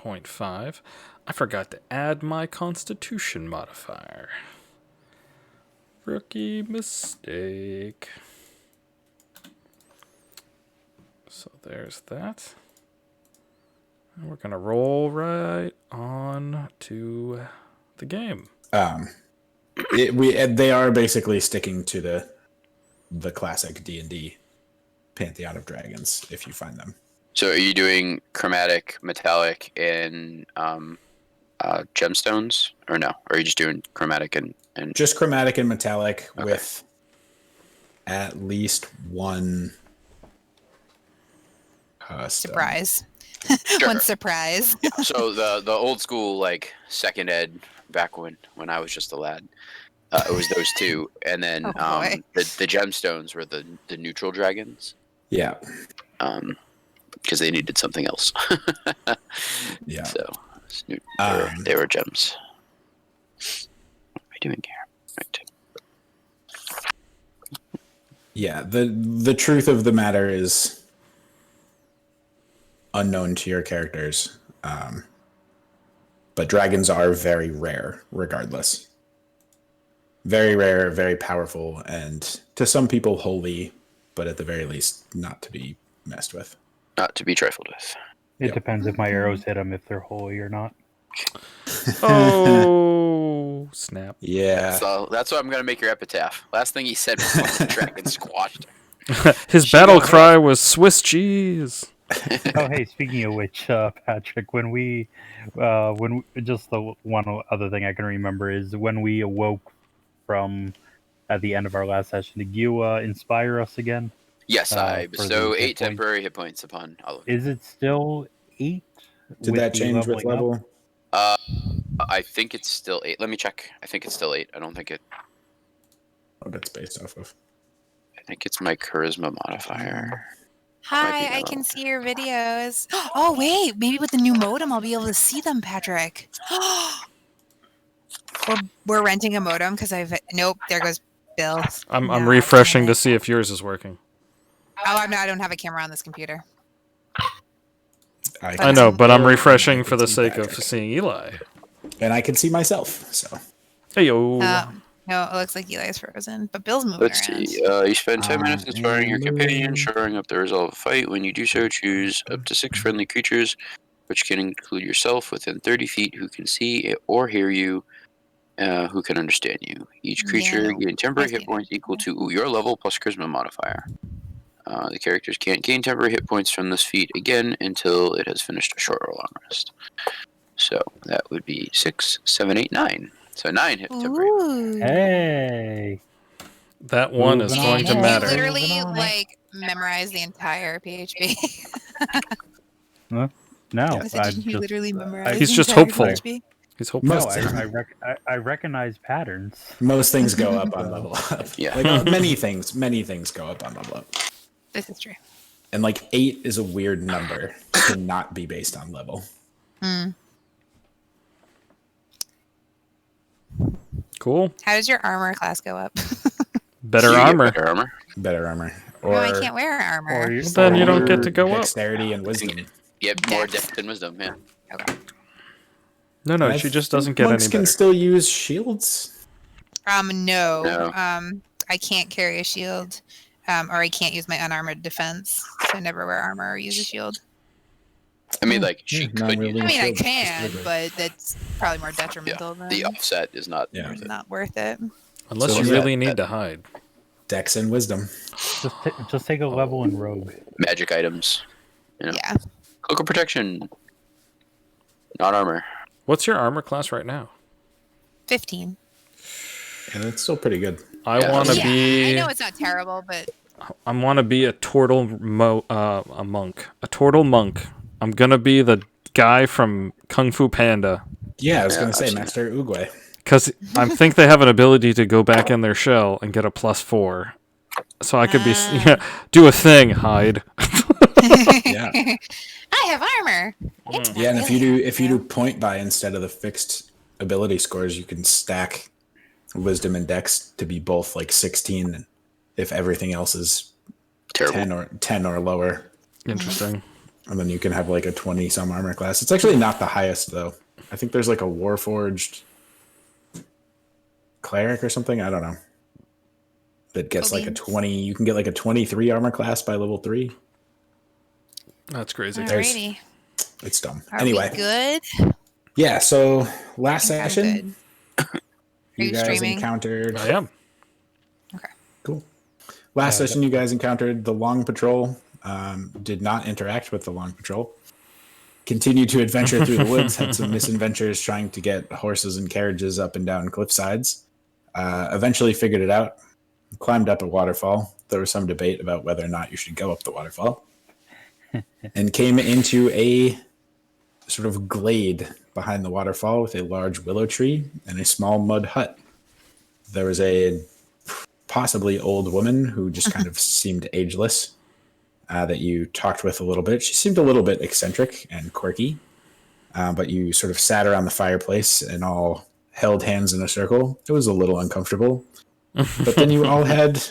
8.5. I forgot to add my Constitution modifier. Rookie mistake. So there's that. And we're going to roll right on to the game. They are basically sticking to the classic D&D Pantheon of Dragons, if you find them. So are you doing chromatic, metallic, and gemstones, or no? Or are you just doing chromatic and... Just chromatic and metallic with at least one surprise. Sure. One surprise. So the old school, like, second ed, back when I was just a lad, it was those two. And then the gemstones were the neutral dragons. Yeah. Because they needed something else. Yeah. So they were gems. What are we doing here? Right. Yeah. The truth of the matter is unknown to your characters. But dragons are very rare, regardless. Very rare, very powerful, and to some people holy, but at the very least not to be messed with. Not to be trifled with. It depends if my arrows hit them, if they're holy or not. Oh, snap. Yeah. So that's why I'm going to make your epitaph. Last thing he said was the dragon squashed. His battle cry was Swiss cheese. Oh, hey, speaking of which, Patrick, when just the one other thing I can remember is when we awoke from at the end of our last session, did you inspire us again? Yes, I for bestow the hit 8 points? temporary hit points upon all of you. Is it still 8? Did that change with level? I think it's still 8. Let me check. I think it's still 8. I don't think it... What it's based off of. I think it's my charisma modifier. Hi, I can see your videos. Oh, wait. Maybe with the new modem, I'll be able to see them, Patrick. We're renting a modem because Nope, there goes Bill. I'm refreshing to see if yours is working. Oh, I don't have a camera on this computer. I know, but I'm refreshing for the sake of seeing Eli. And I can see myself, so. Hey, yo. No, it looks like Eli's frozen, but Bill's moving Let's around. see. You spend 10 minutes inspiring your companion, shoring up the result of the fight. When you do so, choose up to 6 friendly creatures, which can include yourself within 30 feet who can see or hear you, who can understand you. Each creature gain temporary hit points equal to your level plus charisma modifier. The characters can't gain temporary hit points from this feat again until it has finished a short or long rest. So that would be 6, 7, 8, 9. So 9 hit temporary. Hey! That one is going to matter. Literally, memorize the entire PHP. Huh? No, He literally memorized. He's the just entire hopeful. PHP. He's hopeful. No, I recognize patterns. Most things go up on level up. Yeah. Many things go up on level up. This is true. And 8 is a weird number to not be based on level. Cool. How does your armor class go up? Better armor. Better armor. Better armor. No, I can't wear armor. Then you don't get to go up. Dexterity and wisdom. Yep, more depth and wisdom, yeah. Okay. No, she just doesn't get Monks any can better. still use shields. No. No. I can't carry a shield, or I can't use my unarmored defense. So I never wear armor or use a shield. I mean, she could use I mean, I Shield, just can, regular. but that's probably more detrimental than the offset is not Yeah. worth it. not worth it. Unless So you yeah, really need to hide. Dex and wisdom. Just take a level in rogue. Magic items. Yeah. Cloak of protection. Not armor. What's your armor class right now? 15. And it's still pretty good. I Yeah. want to Yeah, be. I know it's not terrible, but I want to be a monk. A turtle monk. I'm gonna be the guy from Kung Fu Panda. Yeah, I was Yeah, going to say I've seen Master Oogway. Because I think they have an ability to go back in their shell and get a +4. So I could do a thing, hide. Yeah. I have armor. Yeah, and if you do point by instead of the fixed ability scores, you can stack wisdom and dex to be both 16 if everything else is Terrible. 10 or lower. Interesting. And then you can have like a 20 some armor class. It's actually not the highest though. I think there's like a Warforged cleric or something. I don't know. That gets like a 20. You can get like a 23 armor class by level 3. That's crazy. Alrighty. It's dumb. Are Anyway, we good? yeah. So last I think I'm session, good. you you guys streaming? encountered. I am. Cool. Last session, you guys encountered the Long Patrol. Did not interact with the Long Patrol. Continued to adventure through the woods. Had some misadventures trying to get horses and carriages up and down cliff sides. Eventually figured it out. Climbed up a waterfall. There was some debate about whether or not you should go up the waterfall. And came into a sort of glade behind the waterfall with a large willow tree and a small mud hut. There was a possibly old woman who just kind of seemed ageless that you talked with a little bit. She seemed a little bit eccentric and quirky, but you sort of sat around the fireplace and all held hands in a circle. It was a little uncomfortable, but then you all had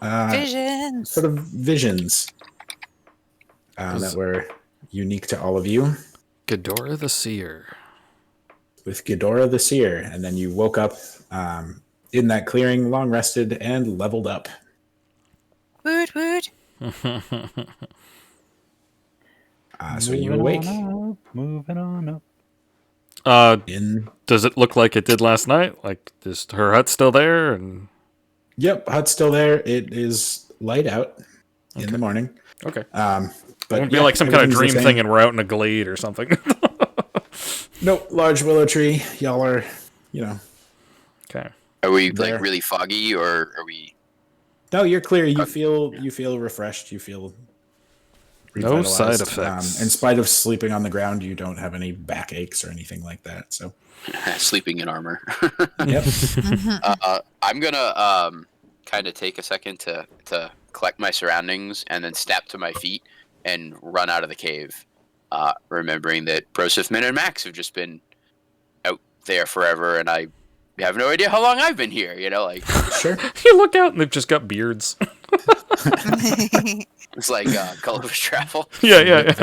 Visions. sort of visions that were unique to all of you. Ghidorah the Seer. With Ghidorah the Seer, and then you woke up in that clearing, long rested, and leveled up. Woot woot. So you awake Moving on up. in. Does it look like it did last night? Like, is her hut still there? And Yep, hut's still there. It is light out in the morning. okay, But it won't be yeah, like some kind of everything's the dream same. thing, and we're out in a glade or something. Nope, large willow tree. Y'all are, Okay. Are we There. like really foggy, or are we? No, you're clear. You feel refreshed. You feel No revitalized. side effects. In spite of sleeping on the ground, you don't have any backaches or anything like that. So, Sleeping in armor. yep. I'm gonna kind of take a second to collect my surroundings and then snap to my feet and run out of the cave, remembering that Broseph, Min, and Max have just been out there forever, and I have no idea how long I've been here. Like Sure. You look out and they've just got beards. it's like Gulliver's Travel. yeah.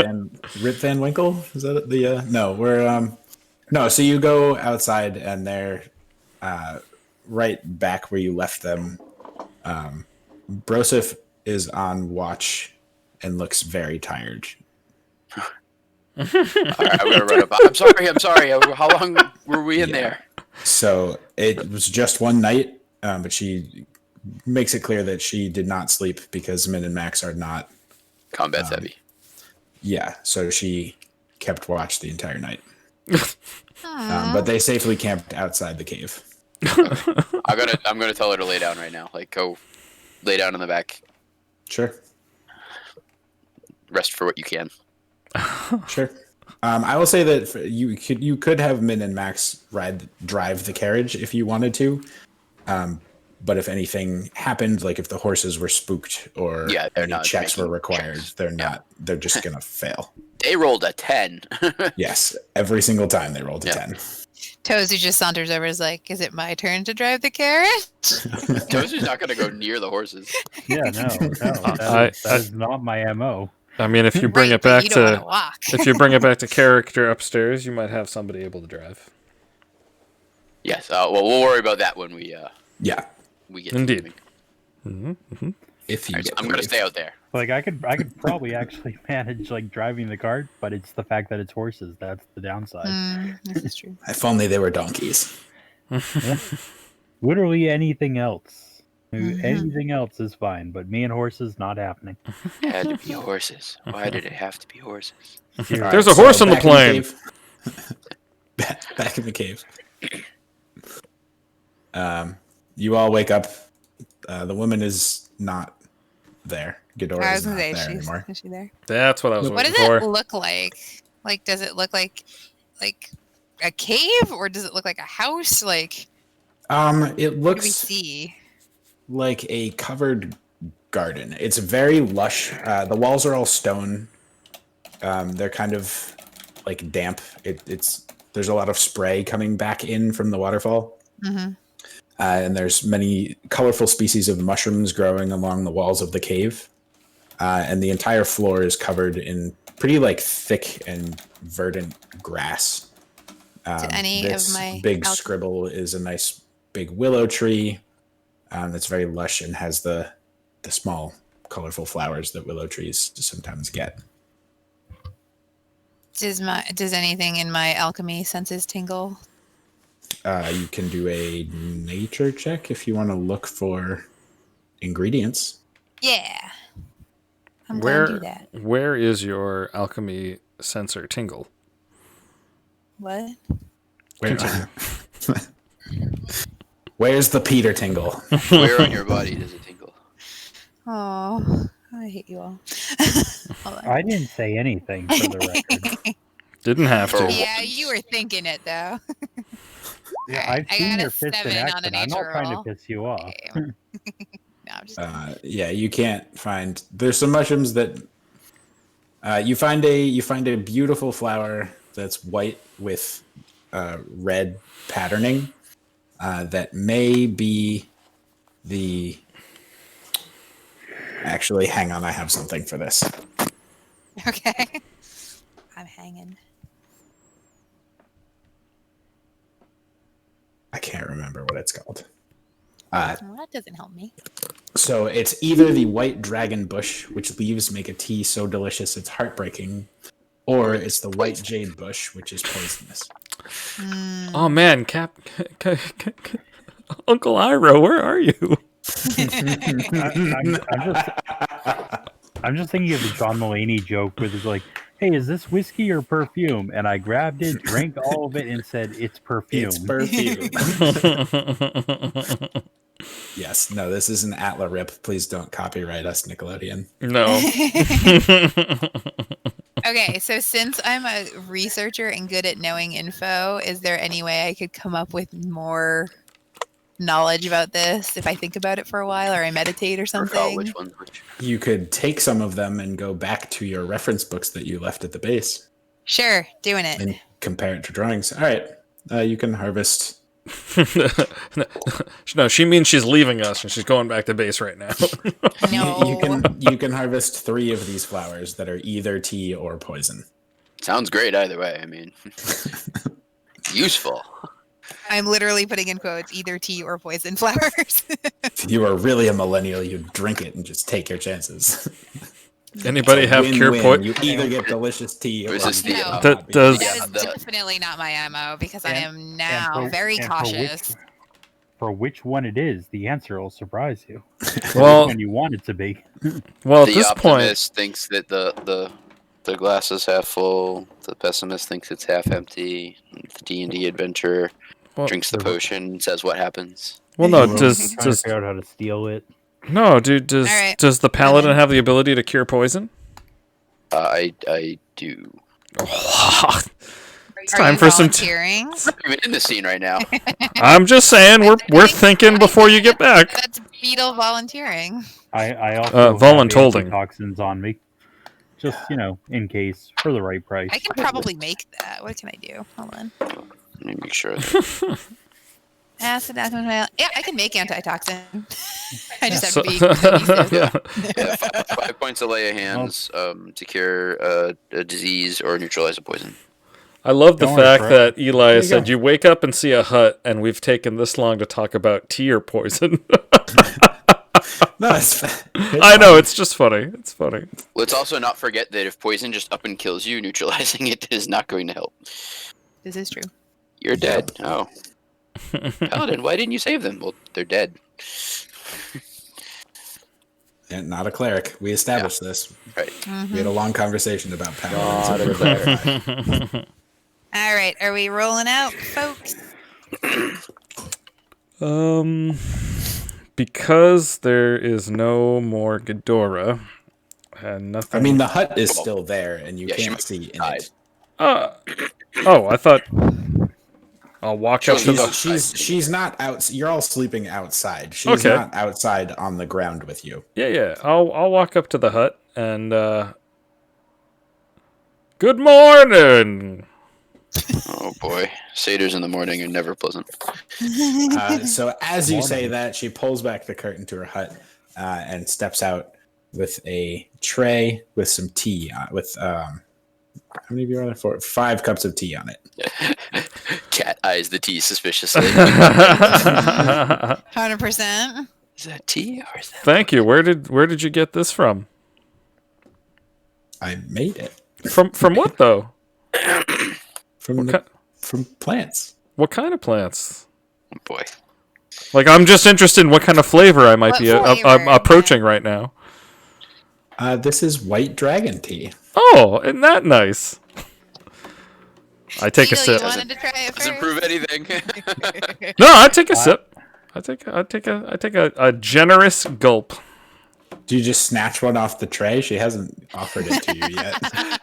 Rip Van Winkle? Is that the no, we're no, so you go outside and they're right back where you left them. Broseph is on watch and looks very tired. All right, I'm gonna run up. I'm sorry. How long were we in there? So it was just one night, but she makes it clear that she did not sleep because Min and Max are not. Combat's heavy. Yeah, so she kept watch the entire night. But they safely camped outside the cave. I'm gonna tell her to lay down right now. Like, go lay down in the back. Sure. Rest for what you can. Sure. I will say that you could have Min and Max drive the carriage if you wanted to. But if anything happened, like if the horses were spooked or Yeah, they're any not checks were making required, checks. they're not. They're just gonna fail. They rolled a 10. Yes, every single time they rolled a Yeah. 10. Tozy just saunters over, is like, is it my turn to drive the carriage? Tozu's not gonna go near the horses. Yeah, no. I- That is not my MO. I mean, if you bring Right, it but back you don't want to to walk. if you bring it back to character upstairs, you might have somebody able to drive. Yes. Well, we'll worry about that when we Yeah, get. Indeed. To moving. if you. All right, so get I'm the gonna wave. stay out there. Like I could probably actually manage like driving the cart, but it's the fact that it's horses that's the downside. This is true. If only they were donkeys. Literally anything else. Mhm. Anything else is fine, but me and horses not happening. It had to be horses. Why did it have to be horses? All right, There's a horse on the back plane. cave. Back in the cave. You all wake up. The woman is not there. Ghidorah I is was not gonna say, there anymore. is she there? That's what I was What waiting does for. it look like? Like, does it look like a cave, or does it look like a house? Like, It what do we looks see? like a covered garden. It's very lush. The walls are all stone. They're kind of like damp. There's a lot of spray coming back in from the waterfall. Mm-hmm. And there's many colorful species of mushrooms growing along the walls of the cave. and the entire floor is covered in pretty like thick and verdant grass. Did any of This my big alch- scribble is a nice big willow tree that's very lush and has the small colorful flowers that willow trees sometimes get. Does anything in my alchemy senses tingle? You can do a nature check if you want to look for ingredients. Yeah. I'm going to do that. Where is your alchemy sensor tingle? What? Where's the Peter tingle? Where on your body does it tingle? Oh, I hate you all. Hold on. I didn't say anything for the record. Didn't have For to. what? Yeah, you were thinking it though. Yeah, Alright, I've I seen got a your fist in 7 on a action. I'm not nature trying roll. to piss you off. Okay. No, I'm just Yeah, you can't find. There's some mushrooms that you find a beautiful flower that's white with red patterning. That may be the. Actually, hang on. I have something for this. okay. I'm hanging. I can't remember what it's called. Well, that doesn't help me. So it's either the white dragon bush, which leaves make a tea so delicious it's heartbreaking, or it's the white jade bush, which is poisonous. Oh man, Uncle Iroh, where are you? I'm just thinking of the John Mulaney joke where it's like, hey, is this whiskey or perfume? And I grabbed it, drank all of it, and said, it's perfume. It's perfume. Yes, no, this is an Atla rip. Please don't copyright us, Nickelodeon. No. Okay, so since I'm a researcher and good at knowing info, is there any way I could come up with more knowledge about this if I think about it for a while or I meditate or Recall something? which one's which. You could take some of them and go back to your reference books that you left at the base Sure, doing it. and compare it to drawings. All right, you can harvest. No, she means she's leaving us and she's going back to base right now. No. You can harvest 3 of these flowers that are either tea or poison. Sounds great either way. I mean, useful. I'm literally putting in quotes either tea or poison flowers. If you are really a millennial, you drink it and just take your chances. Anybody It's a have cure win-win. poison? You either get delicious tea or This is you the, get No. That does- That Yeah, is the- definitely not my MO because I And- am now very cautious. For which one it is, the answer will surprise you. Well, When you want it to be. well, at the this point, optimist thinks that the glass is half full. The pessimist thinks it's half empty. The D&D adventurer Well- drinks the potion and says what happens. well, no, Trying does to figure out how to steal it. no, dude, does All right. does the paladin Really? have the ability to cure poison? I do. It's time for some. volunteering. I'm in the scene right now. I'm just saying, we're thinking before you get back. That's beetle volunteering. I also have voluntolding. toxins on me. Just, in case, for the right price. I can probably make that. What can I do? Hold on. Let me make sure. Acid, yeah, I can make antitoxin. I just have So- to be cohesive. Yeah, 5 points of lay of hands to cure a disease or neutralize a poison. I love the Don't worry, fact Brett. that Eli you said go. you wake up and see a hut, and we've taken this long to talk about tea or poison. No, it's I know, it's just funny. It's funny. Let's also not forget that if poison just up and kills you, neutralizing it is not going to help. This is true. You're dead. Oh. Paladin, why didn't you save them? Well, they're dead. And not a cleric. We established this. Right. We had a long conversation about paladins. All right, are we rolling out, folks? Because there is no more Ghidorah and nothing. I mean, the hut is still there, and you Yeah, she can't might see in hide. it. Oh, I thought. I'll walk up to the. She's not out. You're all sleeping outside. She's Okay. not outside on the ground with you. Yeah. I'll walk up to the hut and. Good morning. Oh boy. Satyrs in the morning are never pleasant. So as you say that, she pulls back the curtain to her hut and steps out with a tray with some tea how many of you are there? 4, 5 cups of tea on it. Cat eyes the tea suspiciously. 100%. Is that tea or is that? Thank you. Where did you get this from? I made it From what though? from What from plants. What kind of plants? Oh boy. Like, I'm just interested in what kind of flavor I might What be flavor? approaching right now. This is white dragon tea. Oh, isn't that nice? I take a Beetle, sip. You wanted to try it Doesn't first? prove anything. No, I take a sip. I take a generous gulp. Do you just snatch one off the tray? She hasn't offered it to you yet.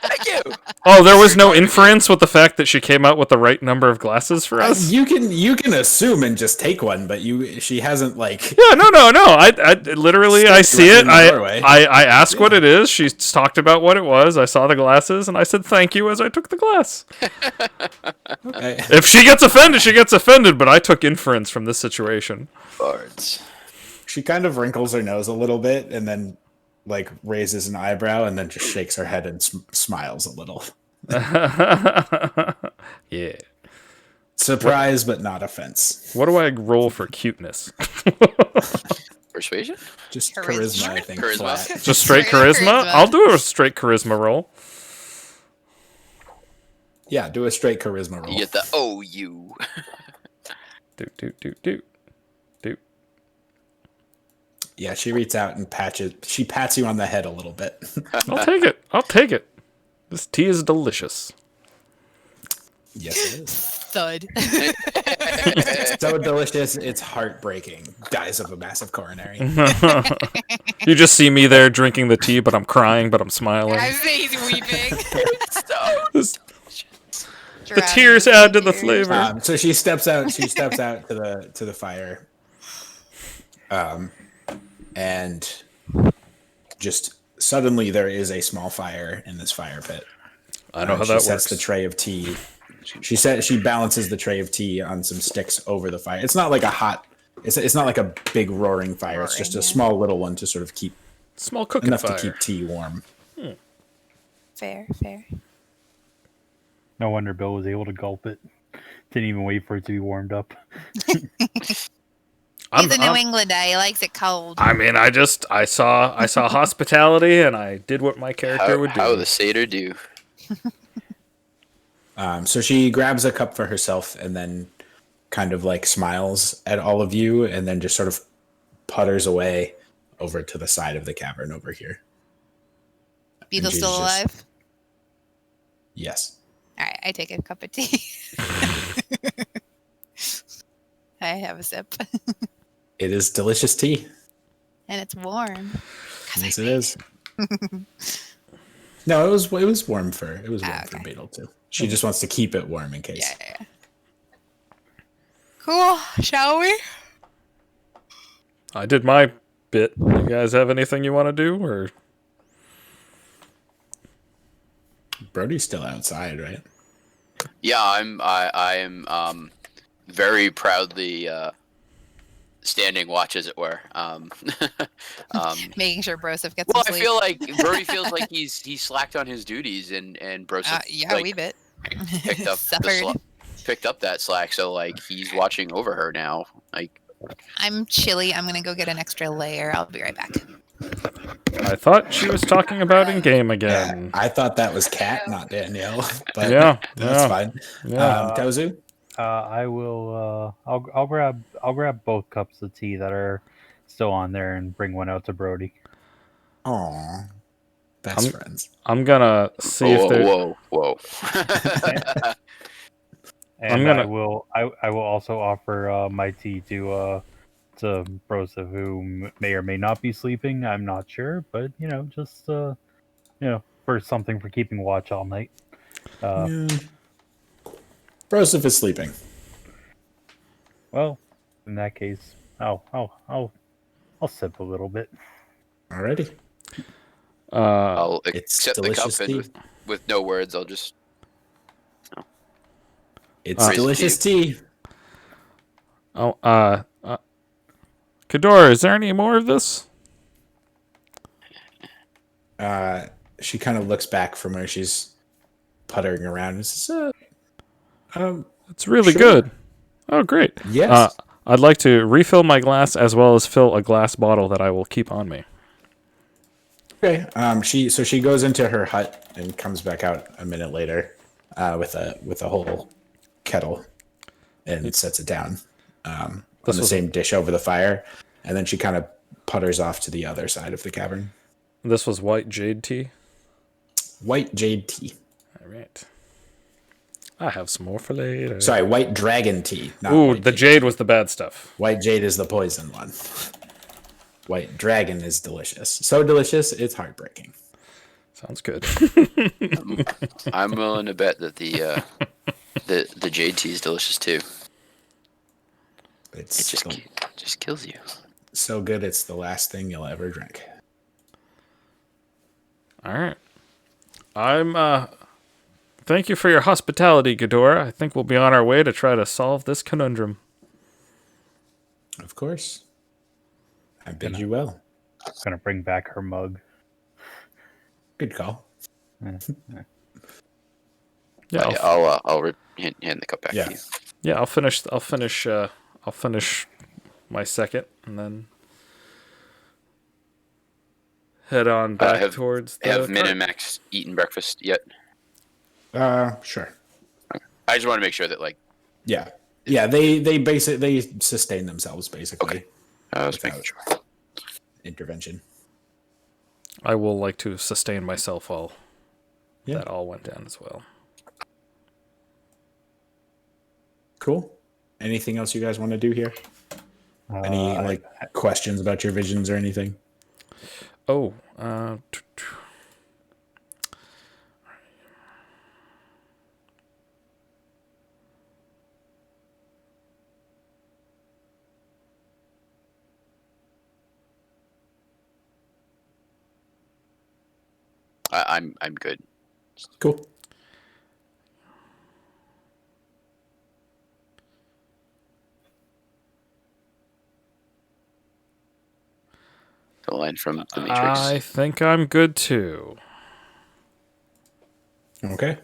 Thank you. Oh, there was no inference with the fact that she came out with the right number of glasses for us. You can assume and just take one, but she hasn't like. Yeah, no. I literally I see right it. in the doorway. I asked what it is. She talked about what it was. I saw the glasses and I said thank you as I took the glass. If she gets offended, she gets offended. But I took inference from this situation. Bards. She kind of wrinkles her nose a little bit and then like raises an eyebrow and then just shakes her head and smiles a little. Yeah. Surprise, but not offense. What do I roll for cuteness? Persuasion? Just Charisma. charisma, I think. Charisma. Flat. Just straight Straight charisma? charisma. I'll do a straight charisma roll. Yeah, do a straight charisma roll. You get the OU. Do. Yeah, she reaches out and she pats you on the head a little bit. I'll take it. This tea is delicious. Yes, it is. Thud. So delicious, it's heartbreaking. Dies of a massive coronary. You just see me there drinking the tea, but I'm crying, but I'm smiling. I say he's weeping. This- The tears add to the flavor. So she steps out. She steps out to the fire, and just suddenly there is a small fire in this fire pit. I know how she that sets works. the tray of tea. She balances the tray of tea on some sticks over the fire. It's not like a hot. It's not like a big roaring fire. It's just a small little one to sort of keep Small cooking enough fire. to keep tea warm. Fair. No wonder Bill was able to gulp it. Didn't even wait for it to be warmed up. He's a New Englander. He likes it cold. I mean, I saw hospitality, and I did what my character would do. How the satyr do. So she grabs a cup for herself and then kind of like smiles at all of you and then just sort of putters away over to the side of the cavern over here. Beetle she's still just- alive? Yes. All right, I take a cup of tea. I have a sip, It is delicious tea. and it's warm. Yes, it is. No, it was warm for warm for okay. Beetle too. She just wants to keep it warm in case. Yeah. Cool. Shall we? I did my bit. You guys have anything you want to do, or Brody's still outside, right? Yeah, I am very proudly standing watch, as it were. Making sure Broseph gets Well, some I sleep. feel like Brody feels like he's slacked on his duties, and Broseph Yeah, like, we bit. picked up Suffered. picked up that slack. So like he's watching over her now. Like I'm chilly. I'm gonna go get an extra layer. I'll be right back. I thought she was talking about in game again. I thought that was Kat, not Danielle. But Yeah, that's yeah. fine. Yeah. Tozu? I will. I'll grab both cups of tea that are still on there and bring one out to Brody. Aw. Best friends. I'm gonna see if there. whoa. And gonna- I will also offer my tea to Broseph, who may or may not be sleeping. I'm not sure, but just for something for keeping watch all night. Broseph is sleeping. Well, in that case, I'll sip a little bit. Alrighty. I'll It's accept the cup, delicious and tea. with no words, I'll just It's Raise delicious tea. Kador, is there any more of this? she kind of looks back from where she's puttering around and says, It's really Sure. good. Oh, great. yes. I'd like to refill my glass as well as fill a glass bottle that I will keep on me. Okay. She goes into her hut and comes back out a minute later with a whole kettle and sets it down on the was- same dish over the fire, and then she kind of putters off to the other side of the cavern. This was white jade tea. White jade tea. All right. I have some more for later. Sorry, white dragon tea. Not Ooh, white the jade was the bad stuff. White jade is the poison one. White dragon is delicious. So delicious, it's heartbreaking. Sounds good. I'm willing to bet that the jade tea is delicious too. It's It just kills you. so good, it's the last thing you'll ever drink. All right. Thank you for your hospitality, Ghidorah. I think we'll be on our way to try to solve this conundrum. Of course. I bid you well. Gonna bring back her mug. Good call. Yeah, I'll hand the cup back Yeah. to you. yeah. I'll finish my second, and then head on back have- towards the. Have Min cart. and Max eaten breakfast yet? Sure. I just want to make sure that Yeah. Yeah, they sustain themselves basically. Okay. I was making sure. Intervention. I will like to sustain myself while Yeah. that all went down as well. Cool. Anything else you guys want to do here? Any questions about your visions or anything? Oh, I'm good. Cool. The line from the Matrix. I think I'm good too. Okay.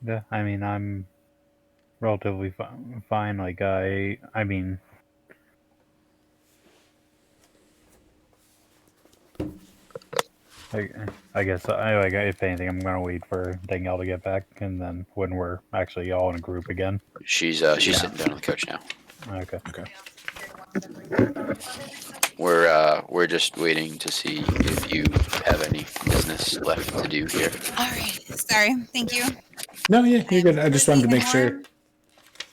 Yeah, I mean, I'm relatively fine. Like, I mean, I guess if anything, I'm gonna wait for Danielle to get back, and then when we're actually all in a group again. She's sitting down on the couch now. Okay. Okay. We're just waiting to see if you have any business left to do here. All right. Sorry. Thank you. No, yeah, you're good. I just wanted to Cozy make and sure. warm,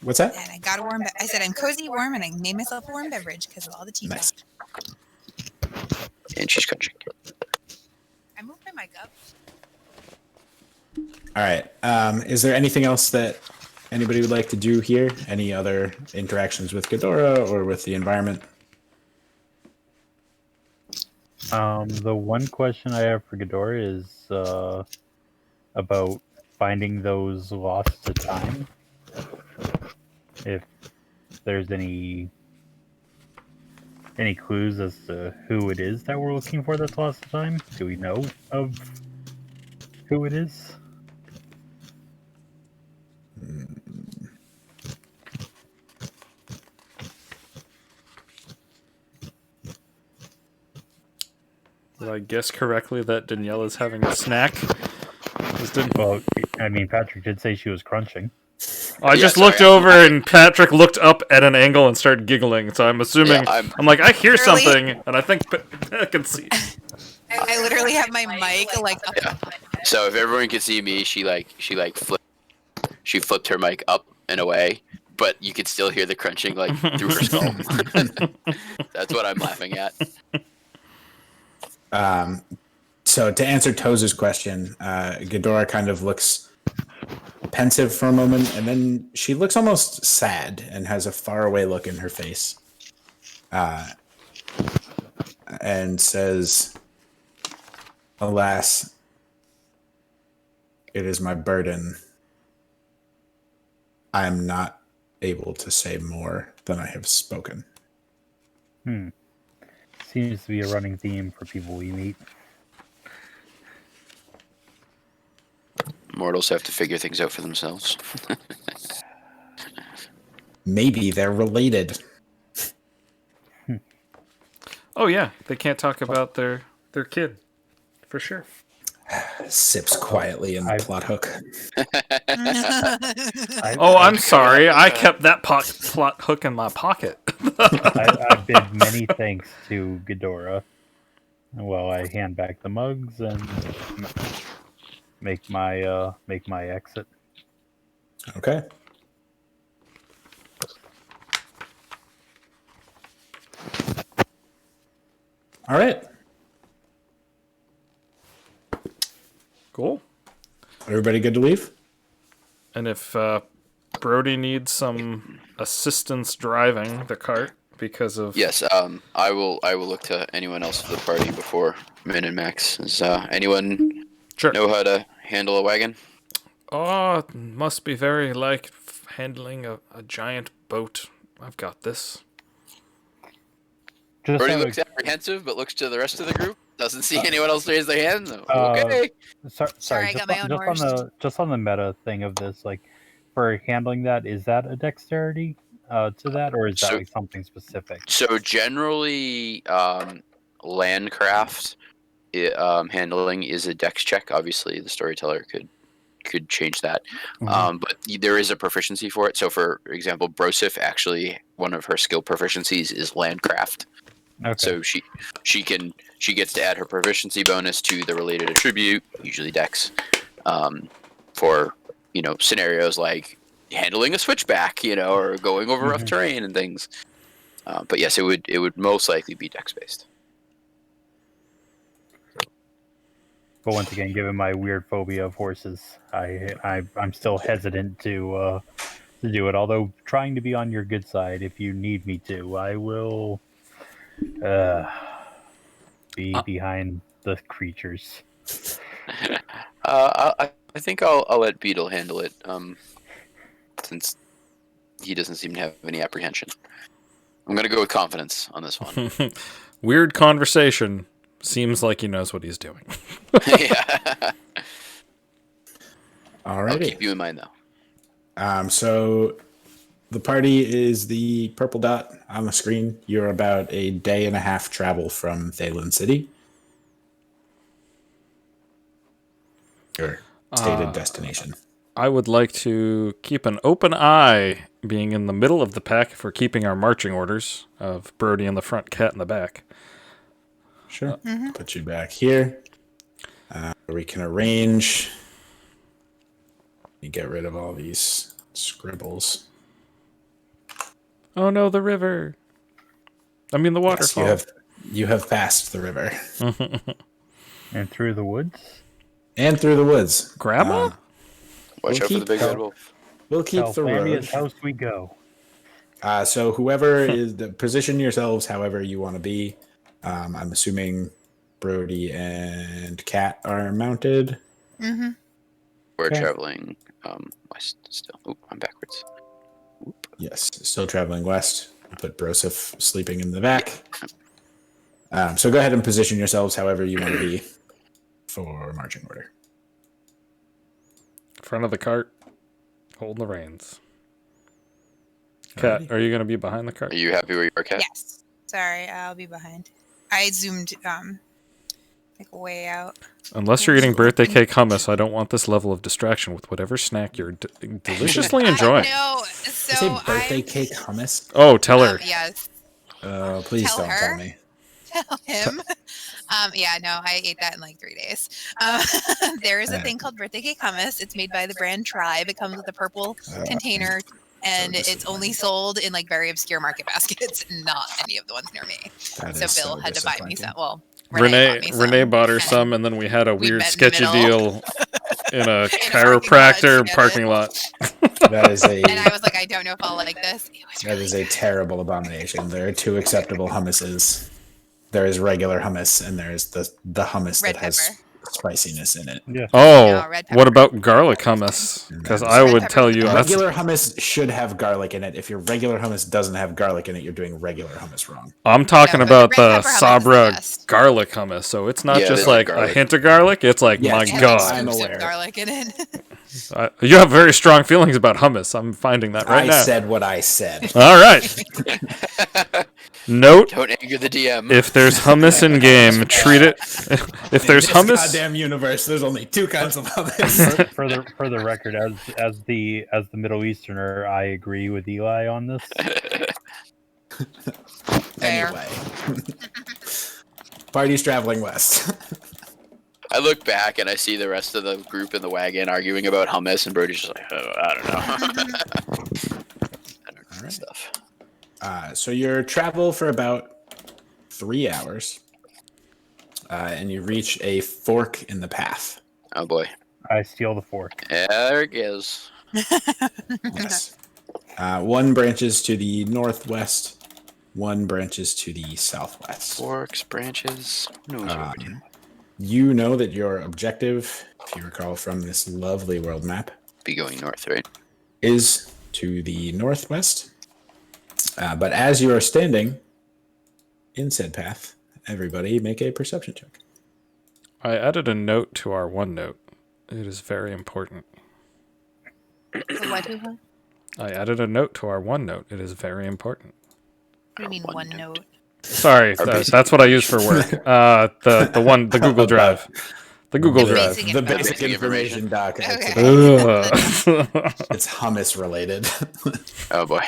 What's that? And I got a warm. I said I'm cozy, warm, and I made myself a warm beverage because of all the tea. Nice. talk. And she's crunching. I moved my mic up. All right. Is there anything else that anybody would like to do here? Any other interactions with Ghidorah or with the environment? The one question I have for Ghidorah is about finding those lost to time. If there's any clues as to who it is that we're looking for that's lost to time? Do we know of who it is? Did I guess correctly that Danielle is having a snack? Just didn't- Well, I mean, Patrick did say she was crunching. I Yeah, just sorry, looked over and Patrick looked up at an angle and started giggling. So I'm assuming Yeah, I'm like I hear Really? something, and I think I can see. I literally have my mic like up. Yeah. So if everyone could see me, she flipped her mic up and away, but you could still hear the crunching like through her skull. That's what I'm laughing at. So to answer Toz's question, Ghidorah kind of looks pensive for a moment, and then she looks almost sad and has a faraway look in her face, and says, "Alas, it is my burden. I am not able to say more than I have spoken." seems to be a running theme for people we meet. Mortals have to figure things out for themselves. Maybe they're related. Oh yeah, they can't talk about their kid, for sure. Sips quietly in the plot hook. Oh, I'm sorry. I kept that plot hook in my pocket. I bid many thanks to Ghidorah while I hand back the mugs and make my exit. Okay. All right. Cool. Everybody good to leave? And if Brody needs some assistance driving the cart because of Yes, I will look to anyone else for the party before Min and Max. Does anyone Sure. know how to handle a wagon? Oh, it must be very like handling a giant boat. I've got this. Just Brody out of- looks apprehensive, but looks to the rest of the group. Doesn't see anyone else raise their hand. So, Uh, okay. Sorry, I got my own just on the meta thing of this, like for handling that, is that a dexterity to that, or is that So- like something specific? So generally, landcraft handling is a dex check. Obviously, the storyteller could change that. But there is a proficiency for it. So, for example, Brosif actually one of her skill proficiencies is landcraft. Okay. So she gets to add her proficiency bonus to the related attribute, usually dex, for scenarios like handling a switchback, or going over rough terrain and things. But yes, it would most likely be dex based. But once again, given my weird phobia of horses, I'm still hesitant to do it. Although trying to be on your good side, if you need me to, I will be behind the creatures. I think I'll let Beetle handle it, since he doesn't seem to have any apprehension. I'm gonna go with confidence on this one. Weird conversation. Seems like he knows what he's doing. Yeah. I'll Alrighty. keep you in mind though. So the party is the purple dot on the screen. You're about a day and a half travel from Thalen City. Your stated destination. I would like to keep an open eye being in the middle of the pack if we're keeping our marching orders of Brody in the front, Cat in the back. Sure. Put you back here. We can arrange. You get rid of all these scribbles. Oh no, the river. I mean the Yes, waterfall. you have passed the river And through the woods? and through the woods. Grandma? Watch We'll out for the keep big that. red wolf. We'll keep the Falfamia's road. house we go. So whoever is position yourselves however you want to be. I'm assuming Brody and Cat are mounted. Mm-hmm. We're Okay. traveling west still. Oop, I'm backwards. Yes, still traveling west. Put Brosif sleeping in the back. So go ahead and position yourselves however you want to be for marching order. Front of the cart, holding the reins. Cat, Alrighty. are you going to be behind the cart? Are you happy where you are, Cat? Yes. Sorry, I'll be behind. I zoomed like way out. Unless you're eating birthday cake hummus, I don't want this level of distraction with whatever snack you're deliciously enjoying. No, Did you so say birthday I'm, cake hummus? Oh, tell her. Yes, Please Tell don't her? tell me. tell him. Yeah, no, I ate that in like 3 days. There is a thing called birthday cake hummus. It's made by the brand Tribe. It comes with a purple container, and it's only sold in like very obscure market baskets, and not any of the ones near me. That So is Bill had to buy me disappointing. some. Well, Renee bought her and some, and then we had a we weird met in the sketchy middle. deal in a parking lot chiropractor together. parking lot. That is a And I was like, I don't know if I'll like this. It was that really is a terrible abomination. There are two acceptable hummuses. There is regular hummus, and there is the hummus Red that has pepper. spiciness in it. Yeah. Oh, No, red pepper. what about garlic hummus? Because I Red would pepper tell is you the that's Regular hummus should have garlic in it. If your regular hummus doesn't have garlic in it, you're doing regular hummus wrong. I'm talking No, but about the the red pepper hummus is the Sabra best. garlic hummus. So it's not Yeah, just they like like a garlic. hint of garlic. It's like, Yeah, my it's It has, God. like, I'm scoops of aware. garlic in it. You have very strong feelings about hummus. I'm finding that right I now. said what I said. All right. Note: Don't anger the DM. if there's hummus in game, treat it. If there's In this hummus, goddamn universe, there's only two kinds of hummus. For the record, as the Middle Easterner, I agree with Eli on this. Fair. Anyway, party's traveling west. I look back and I see the rest of the group in the wagon arguing about hummus, and Brody's just like, oh, I don't know. I don't know stuff. So you travel for about 3 hours, and you reach a fork in the path. Oh boy. I steal the fork. There it goes. Yes. One branches to the northwest, one branches to the southwest. Forks, branches. Who knows what we do? You know that your objective, if you recall from this lovely world map, Be going north, right? is to the northwest. But as you are standing in said path, everybody make a perception check. I added a note to our OneNote. It is very important. So what do you I added a note to our OneNote. It is very important. mean one note? Sorry, that's what I use for work. The Google Drive. The Google The Drive. basic The info. basic information doc. Okay. It's hummus related. Oh boy.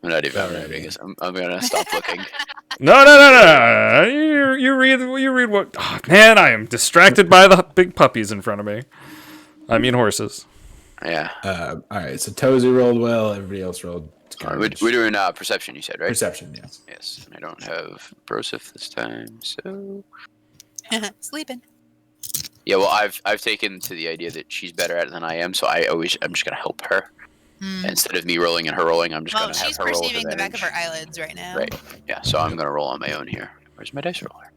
I'm not even reading. I'm gonna stop looking. No. You read what? Oh, man, I am distracted by the big puppies in front of me. I mean horses. Yeah. All right, so Tozy rolled well. Everybody else rolled garbage. We're doing perception, you said, right? Perception, yes. Yes. And I don't have Broseph this time, so Sleeping. yeah. Well, I've taken to the idea that she's better at it than I am, so I'm just gonna help her instead of me rolling and her rolling. I'm just Well, gonna have she's her roll with perceiving the back of advantage. her eyelids right now. Right. Yeah. So I'm gonna roll on my own here. Where's my dice roller?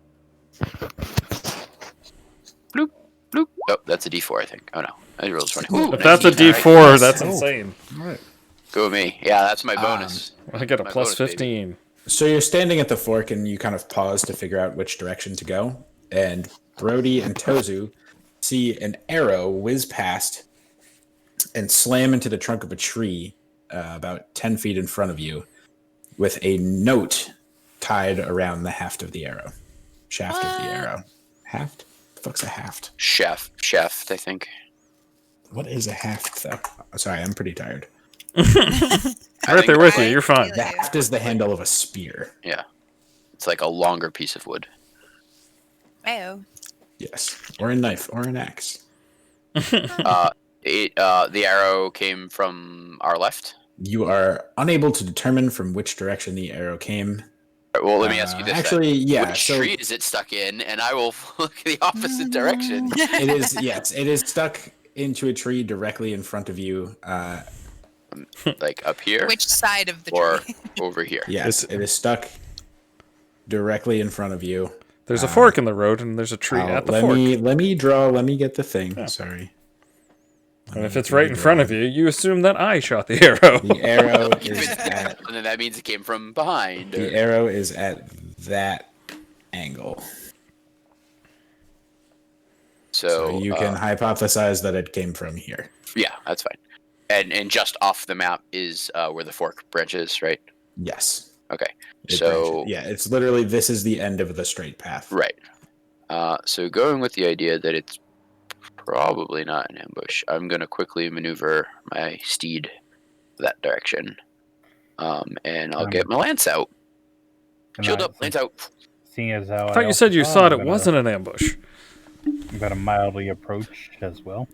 Bloop bloop. Oh, that's a D4, I think. Oh no, I rolled 20. Ooh, If that's a 19. D4, Alright. that's Oh. insane. Go with me. Yeah, that's my bonus. I get a My plus bonus, baby. 15. So you're standing at the fork and you kind of pause to figure out which direction to go. And Brody and Tozu see an arrow whiz past and slam into the trunk of a tree about 10 feet in front of you with a note tied around the haft of the arrow. Shaft of the arrow. Haft? The fuck's a haft? Shaft, I think. What is a haft, though? Sorry, I'm pretty tired. Right there with you. You're fine. The haft is the handle of a spear. Yeah. It's like a longer piece of wood. Oh. Yes. Or a knife or an axe. The arrow came from our left. You are unable to determine from which direction the arrow came. Right, well, let me ask you this. Actually, then. yeah. Which So tree is it stuck in? And I will look the opposite direction. it is. Yes, it is stuck into a tree directly in front of you. Like up here Which side of the or tree? over here. Yes, it is stuck directly in front of you. There's a fork in the road, and there's a tree at the let fork. let me draw. Let me get the thing. Sorry. And if it's right in front of you, you assume that I shot the arrow. The arrow is at. And then that means it came from behind. The arrow is at that angle. So you can hypothesize that it came from here. Yeah, that's fine. And just off the map is where the fork branches, right? Yes. Okay. It So branches. Yeah, it's literally this is the end of the straight path. right. So going with the idea that it's probably not an ambush, I'm gonna quickly maneuver my steed that direction. And I'll get my lance out. And Shield I- up, lance out. Seeing as how I thought you said you also thought I'm it gonna- wasn't an ambush. I'm gonna mildly approach as well.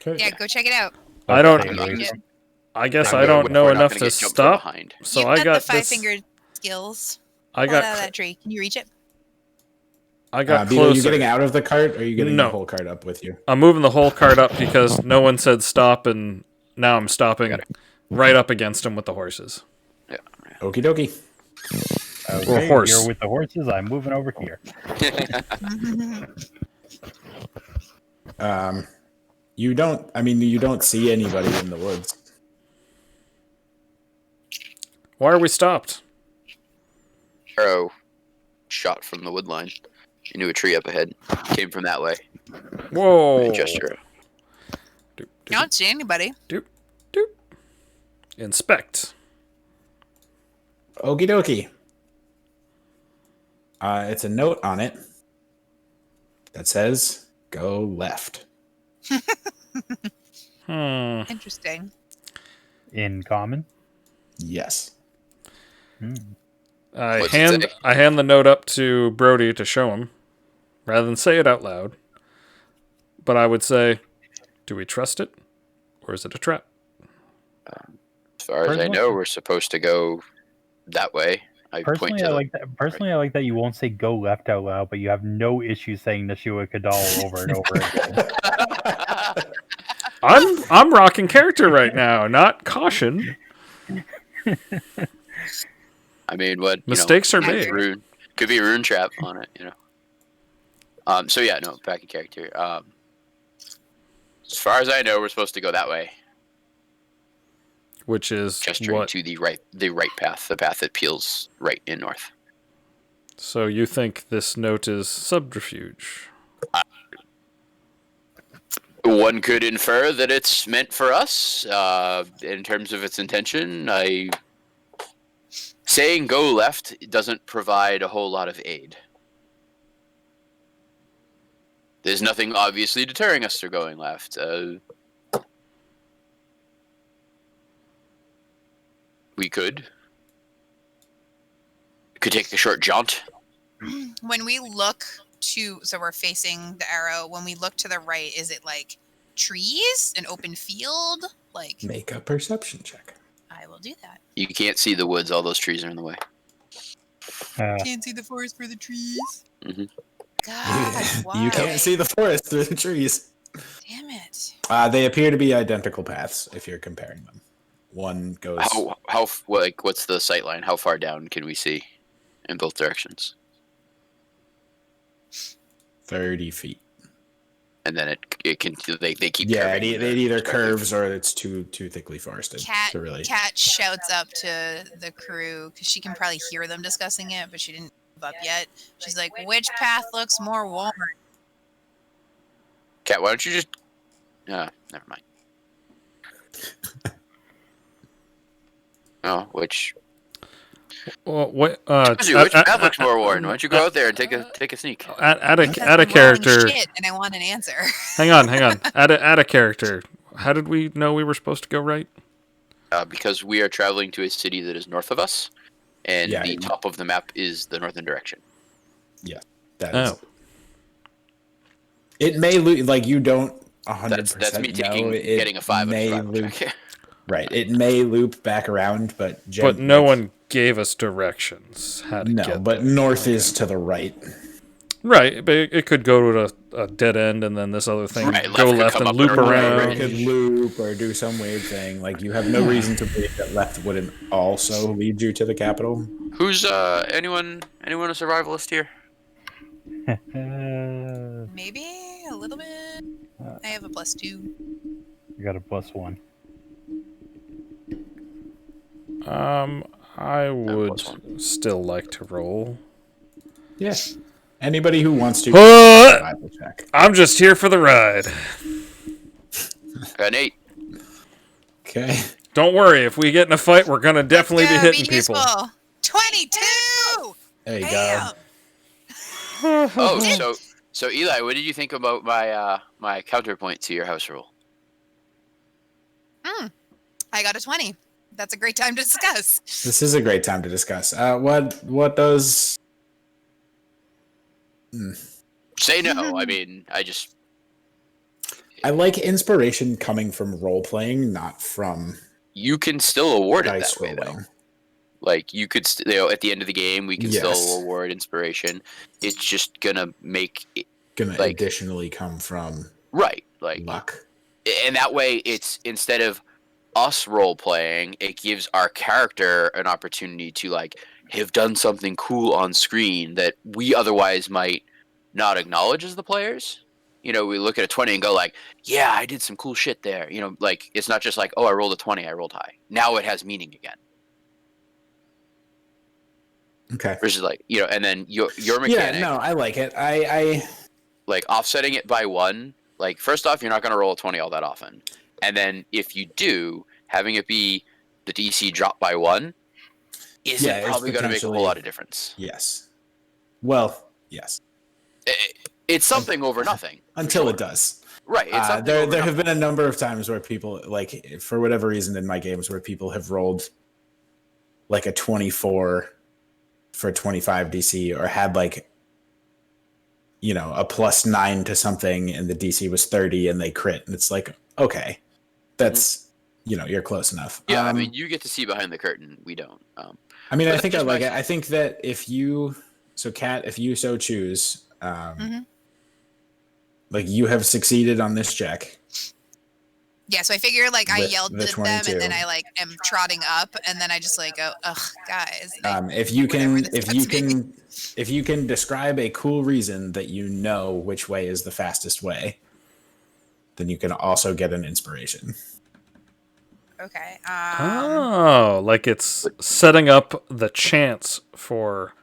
Yeah, go check it out. I don't. Stay away Yeah. from- I guess I'm I gonna- don't know we're not enough gonna to get jumped from stop. behind. So You've I got got the this. five-fingered skills. I Pull it out of got. that tree. Can you reach it? I got Beetle, are you closer. getting out of the cart, or are you getting No. the whole cart up with you? I'm moving the whole cart up because no one said stop, and now I'm stopping right up against him with the horses. Yeah. Okie dokie. Okay, horse. You're with the horses. I'm moving over here. You don't. I mean, you don't see anybody in the woods. Why are we stopped? Arrow shot from the wood line into a tree up ahead. Came from that way. Whoa. Gesture. I don't see anybody. Doop, doop. Inspect. Okie dokie. It's a note on it that says, go left. Interesting. In common. Yes. I What's it hand say? I hand the note up to Brody to show him, rather than say it out loud. But I would say, do we trust it, or is it a trap? As far as I know, we're supposed to go that way. I point Personally, to I the- like that. Personally, I like that you won't say "go left" out loud, but you have no issue saying Nashua Kadal over and over again. I'm rocking character right now, not caution. I mean, what Mistakes are could be made. Rune, could be a rune trap on it, So yeah, no, back in character. As far as I know, we're supposed to go that way, Which is gesturing what? to the right path, the path that peels right in north. So you think this note is subterfuge? One could infer that it's meant for us. In terms of its intention, saying go left doesn't provide a whole lot of aid. There's nothing obviously deterring us from going left. We could take a short jaunt. When we look so we're facing the arrow. When we look to the right, is it like trees, an open field? Like, Make a perception check. I will do that. You can't see the woods; all those trees are in the way. Can't see the forest for the trees. Mm-hmm. God, why? You can't see the forest through the trees. Damn it. They appear to be identical paths if you're comparing them. One goes What's the sight line? How far down can we see in both directions? 30 feet. And then it can they keep Yeah, curving it either curves or it's too thickly forested to really. Cat shouts up to the crew because she can probably hear them discussing it, but she didn't move up yet. She's like, "Which path looks more warm?" Cat, why don't you just? Never mind. Oh, which? Well, what? Which path looks more worn? Why don't you go out there and take a sneak? Add Because a I'm rolling character. shit and I want an answer. Hang on. Add a character. How did we know we were supposed to go right? Because we are traveling to a city that is north of us, and the top of the map is the northern direction. Yeah, that is. It may loop like you don't 100%. That's me know. getting a 5 may on loop, check. Right, it may loop back around, but no one gave us directions how to get but there. north is to the right. Right, but it could go to a dead end, and then this other thing Right, go left could left come and up loop and around. around. It could loop or do some weird thing. Like you have no reason to believe that left wouldn't also lead you to the capital. Who's anyone a survivalist here? Maybe a little bit. I have a +2. You got a +1. I would still like to roll. Yeah. Anybody who wants to. But I'm just here for the ride. Got an 8. Okay. Don't worry, if we get in a fight, we're gonna definitely be hitting people. Useful. 22. There you Damn. go. Oh, so Eli, what did you think about my counterpoint to your house rule? I got a 20. That's a great time to discuss. This is a great time to discuss. What does? Say no. I mean, I like inspiration coming from role playing, not from you can still award it dice that way though. rolling. Like you could, at the end of the game, we can still award inspiration. It's just gonna make it Additionally come from luck, and that way it's instead of us role playing, it gives our character an opportunity to have done something cool on screen that we otherwise might not acknowledge as the players. You know, we look at a 20 and go like, yeah, I did some cool shit there. You know, like, it's not just like, oh, I rolled a 20, I rolled high. Now it has meaning again. Okay. Versus like, you know, and then your mechanic. Yeah, no, I like it. I like offsetting it by 1. Like, first off, you're not going to roll a 20 all that often. And then if you do, having it be the DC drop by 1 isn't probably going to make a whole lot of difference. Yes. Well, yes. It's something over nothing. Until it does. Right. It's there have been a number of times where people, like, for whatever reason in my games, where people have rolled like a 24 for 25 DC, or had like, you know, a +9 to something and the DC was 30 and they crit, and it's like, okay, that's, you know, you're close enough. Yeah, I mean, you get to see behind the curtain. We don't. I mean, I think I like it. I think that if you, so Kat, if you so choose, like, you have succeeded on this check. Yeah, so I figure like I yelled the at them 22. and then I like am trotting up and then I just like go, ugh, guys. If you can describe a cool reason that you know which way is the fastest way, then you can also get an inspiration. Okay. Oh, like it's setting up the chance for.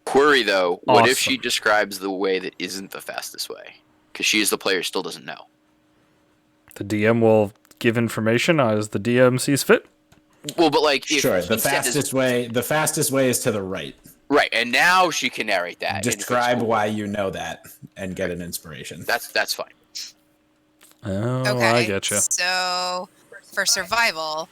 Query though, what if Awesome. she describes the way that isn't the fastest way? Because she, as the player, still doesn't know. The DM will give information as the DM sees fit. Well, but like, if Sure, he the said fastest way is to the right. right, and now she can narrate that. and if it's Describe cool, why you know that and get an inspiration. That's fine. Oh, Okay. I get you. So for survival,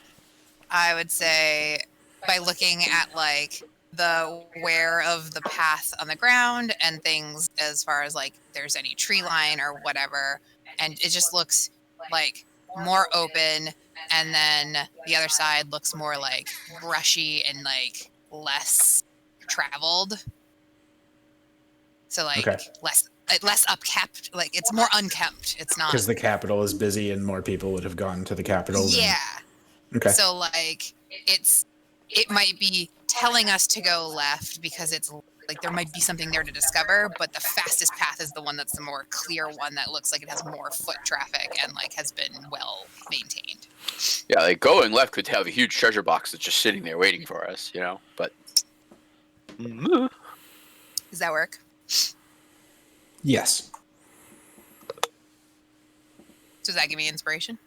I would say by looking at like the wear of the path on the ground and things as far as like there's any tree line or whatever, and it just looks like more open, and then the other side looks more like brushy and like less traveled. So like Okay. less upkept, like it's more unkempt. It's not Because the capital is busy and more people would have gone to the capital. yeah. Okay. So like it might be telling us to go left because it's like there might be something there to discover, but the fastest path is the one that's the more clear one that looks like it has more foot traffic and like has been well maintained. Yeah, like going left could have a huge treasure box that's just sitting there waiting for us, you know. But Does that work? Yes. Does that give me inspiration?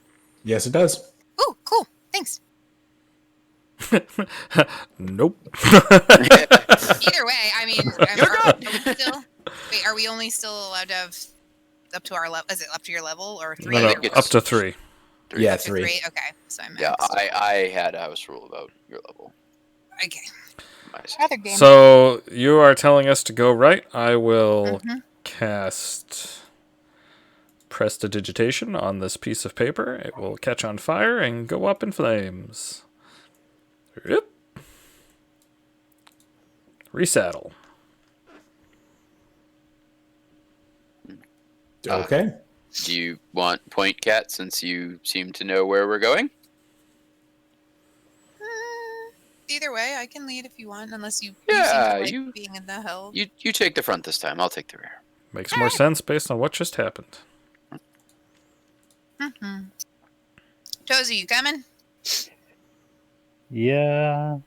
Yes, it does. Ooh, cool. Thanks. Nope. Either way, I mean, are we only still allowed to have up to our level? Is it up to your level or 3? No, think up it's- to 3. Yeah, Up to 3. Okay, so I'm yeah, maxed. I had a house rule about your level. Okay. Nice. Other game. So you are telling us to go right. I will Mhm. cast Prestidigitation on this piece of paper. It will catch on fire and go up in flames. Yep. Resaddle. Okay. Do you want point, Cat, since you seem to know where we're going? Either way, I can lead if you want, unless you Yeah, seem to like you- being in the hell. You take the front this time. I'll take the rear. Makes more sense based on what just happened. Mm-hmm. Tozy, you coming? Yeah.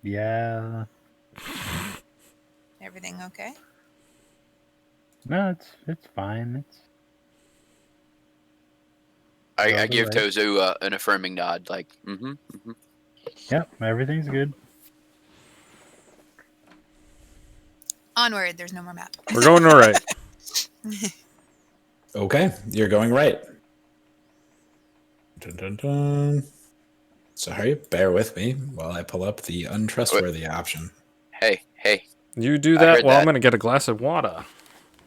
Yeah. Everything okay? No, it's fine. It's I Sounds give alright. Tozu an affirming nod, like, yep, everything's good. Onward, there's no more map. We're going all right. Okay. You're going right. Dun, dun, dun. Sorry, bear with me while I pull up the untrustworthy option. Hey. You do I that heard while I'm that. going to get a glass of water.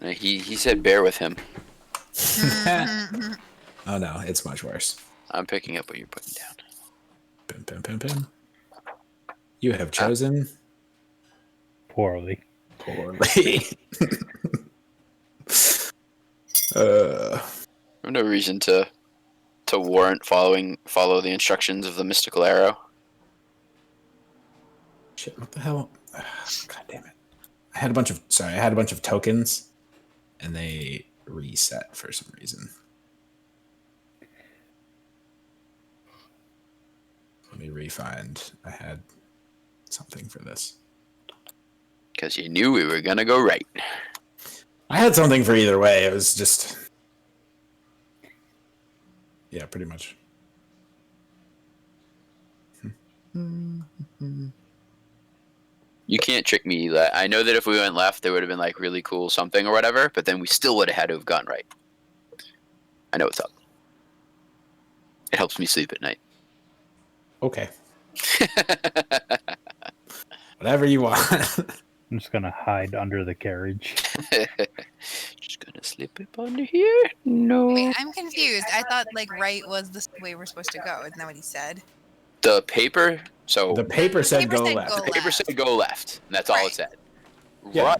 He said bear with him. Oh no, it's much worse. I'm picking up what you're putting down. Pim, pim, pim, pim. You have chosen Poorly. poorly. I have no reason to warrant follow the instructions of the mystical arrow. Shit, what the hell? God damn it. I had a bunch of tokens and they reset for some reason. Let me re-find. I had something for this. Because you knew we were going to go right. I had something for either way. It was just... Yeah, pretty much. You can't trick me. I know that if we went left, there would have been like really cool something or whatever, but then we still would have had to have gone right. I know what's up. It helps me sleep at night. Okay. Whatever you want. I'm just gonna hide under the carriage. Just gonna slip up under here. No. Wait, I'm confused. I thought like right was the way we're supposed to go. Isn't that what he said? The paper. So The paper said paper go said left. go the paper left. said go left, and that's all it Right. said. Yeah,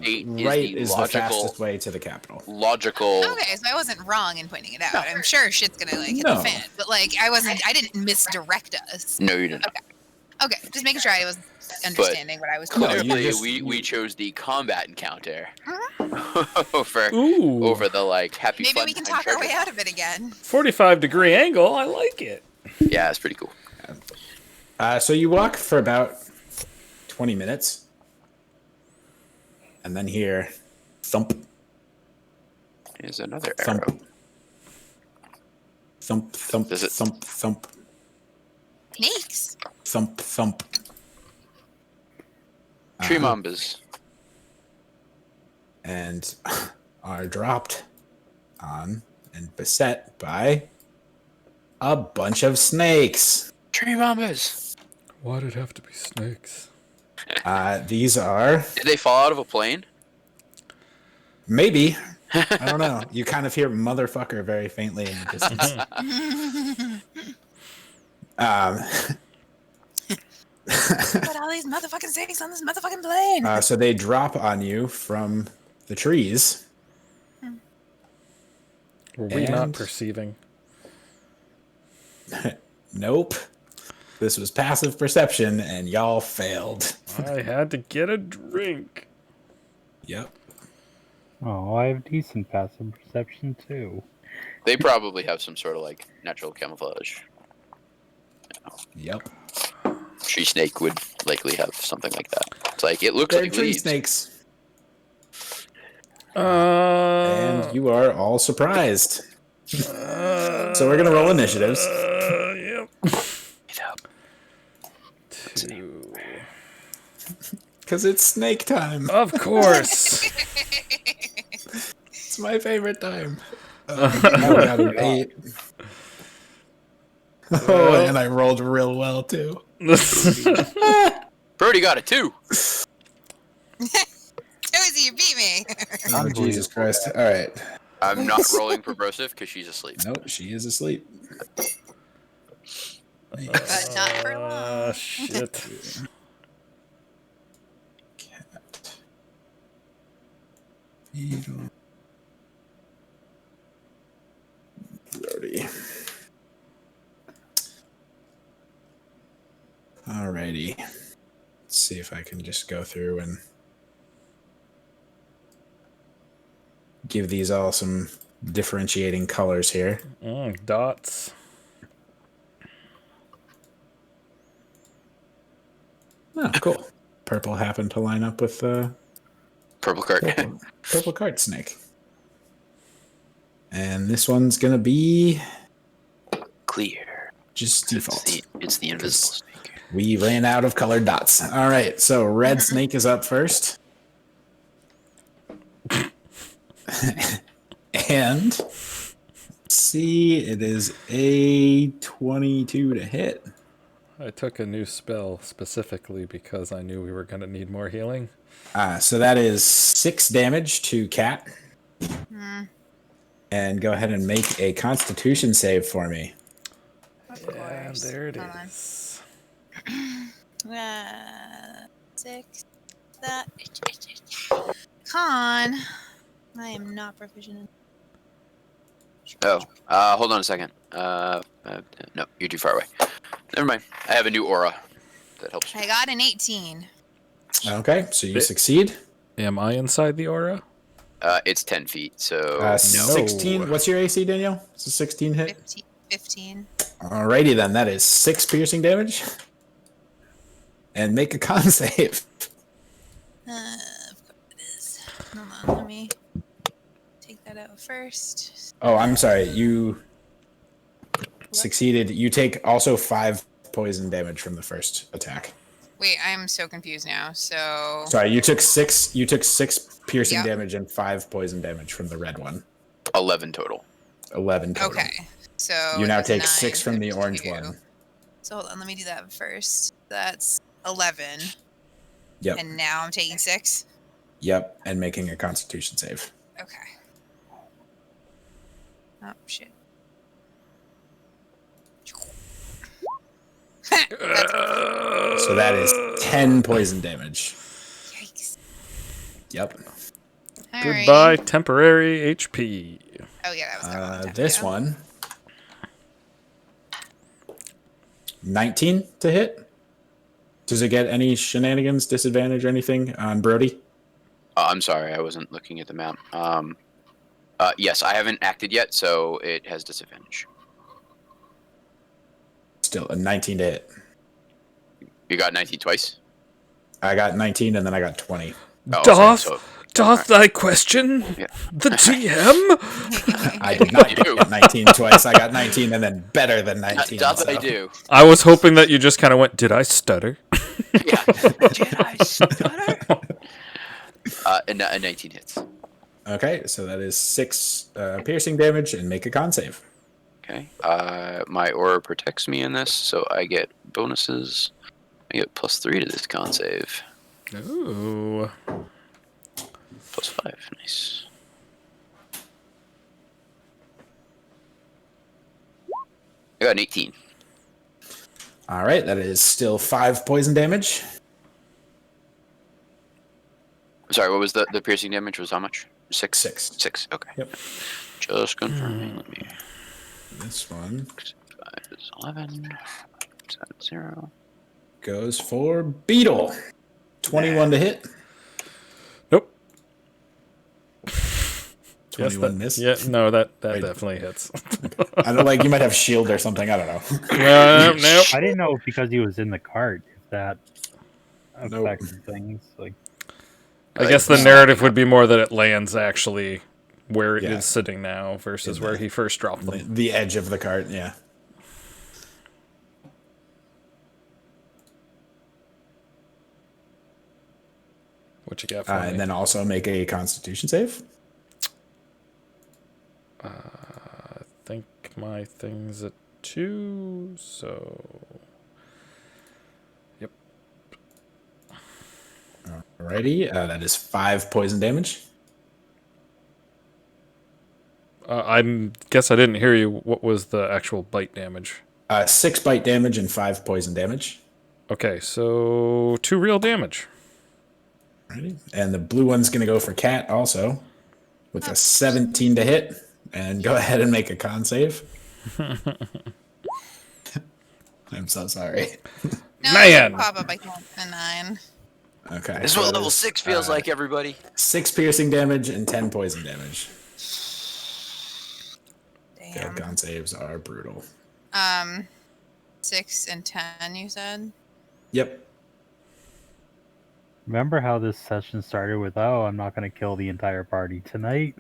Right is the fastest way to the capital. logical. Okay, so I wasn't wrong in pointing it out. I'm sure shit's gonna like hit No. the fan, but like I didn't misdirect us. No, you didn't. Okay, just making sure I was understanding what I was No, doing. you Clearly, just- we chose the combat encounter Uh-huh. Ooh. over the like happy. Maybe fun we can time talk our treasure. way out of it again. 45-degree angle. I like it. Yeah, it's pretty cool. So you walk for about 20 minutes. And then hear thump, Here's another arrow. thump, thump, thump, Does it- thump, thump, Snakes. thump, thump. Tree mambas. And are dropped on and beset by a bunch of snakes. Tree mambas. Why'd it have to be snakes? These are Did they fall out of a plane? maybe. I don't know. You kind of hear motherfucker very faintly in the distance. Put all these motherfucking snakes on this motherfucking plane. So they drop on you from the trees. Were we not And- perceiving? Nope. This was passive perception, and y'all failed. I had to get a drink. Yep. Oh, I have decent passive perception too. They probably have some sort of like natural camouflage. Yep. Tree snake would likely have something like that. It's like it looks They're like tree leaves. snakes. And And you are all surprised. So we're going to roll initiatives. Yep. Yep. 2. Because it's snake time. Of course. It's my favorite time. Now we got an 8. Oh, and I rolled real well, too. Brody got a 2. Josie, you beat me. Oh, Jesus Christ. All right. I'm not rolling for Broseph because she's asleep. Nope, she is asleep. But not for long. Shit. Cat. Beetle. Brody. Alrighty. Let's see if I can just go through and give these all some differentiating colors here. Dots. Oh, cool. Purple happened to line up with Purple cart. purple cart snake. And this one's gonna be Clear. just default. It's the invisible snake. We ran out of colored dots. All right, so red snake is up first. And see, it is a 22 to hit. I took a new spell specifically because I knew we were going to need more healing. So that is 6 damage to Cat. And go ahead and make a Constitution save for me. Of And course. there it Hold on. is. 6. That. Con. I am not proficient in. Oh, hold on a second. No, you're too far away. Never mind. I have a new aura that helps. I got an 18. Okay, so you succeed. Am I inside the aura? It's 10 feet, so Uh, no. 16. What's your AC, Danielle? It's a 16 hit. 15. Alrighty then, that is 6 piercing damage. And make a con save. Of course it is. Hold on, let me take that out first. Oh, I'm sorry. You succeeded. You take also 5 poison damage from the first attack. Wait, I'm so confused now. So Sorry, you took 6. You took 6 piercing Yep. damage and 5 poison damage from the red one. 11 total. 11 total. okay. So You now that's take 9, 6 from the orange 52. one. So hold on, let me do that first. That's 11, Yep. and now I'm taking 6. Yep. And making a Constitution save. Okay. Oh shit. That's So that is 10 poison damage. yikes. Yep. Alrighty. Goodbye, temporary HP. Oh yeah, that was going on. This one. 19 to hit. Does it get any shenanigans, disadvantage, or anything on Brody? I'm sorry, I wasn't looking at the map. Yes, I haven't acted yet, so it has disadvantage. Still a 19 to hit. You got 19 twice? I got 19 and then I got 20. Oh, Doth, so- doth thy question Yeah. the TM? I did not You get do. 19 twice. I got 19 and then better than 19. Doth I so- do? I was hoping that you just kind of went, did I stutter? Yeah. Did I stutter? And 19 hits. Okay, so that is 6 piercing damage and make a con save. Okay. My aura protects me in this, so I get bonuses. I get +3 to this con save. Ooh. +5. Nice. I got an 18. All right, that is still 5 poison damage. Sorry, what was the piercing damage? Was how much? 6? 6. 6. Okay. Yep. Just confirming. Let me. This one 5 is 11. 7, 0. goes for Beetle. 21 to hit. Nope. 21 miss. Yeah, no, that Wait. definitely hits. I don't like you might have shield or something. I don't know. Nope. I didn't know if because he was in the cart, if that Nope. affected things. Like, I guess the narrative would be more that it lands actually where it is Yeah. sitting now versus where he first dropped them. The edge of the cart, yeah. What you got for And me? then also make a Constitution save. I think my thing's at 2, so... Yep. Alrighty, that is 5 poison damage. I guess I didn't hear you. What was the actual bite damage? 6 bite damage and 5 poison damage. Okay, so 2 real damage. Alrighty. And the blue one's going to go for Cat also with a 17 to hit. And go ahead and make a con save. I'm so sorry. No, Man. pop up. I can't. A 9. Okay. This is so what that level is, 6 feels like, everybody. 6 piercing damage and 10 poison damage. Damn. Failed con saves are brutal. 6 and 10. You said. Yep. remember how this session started with, "Oh, I'm not going to kill the entire party tonight."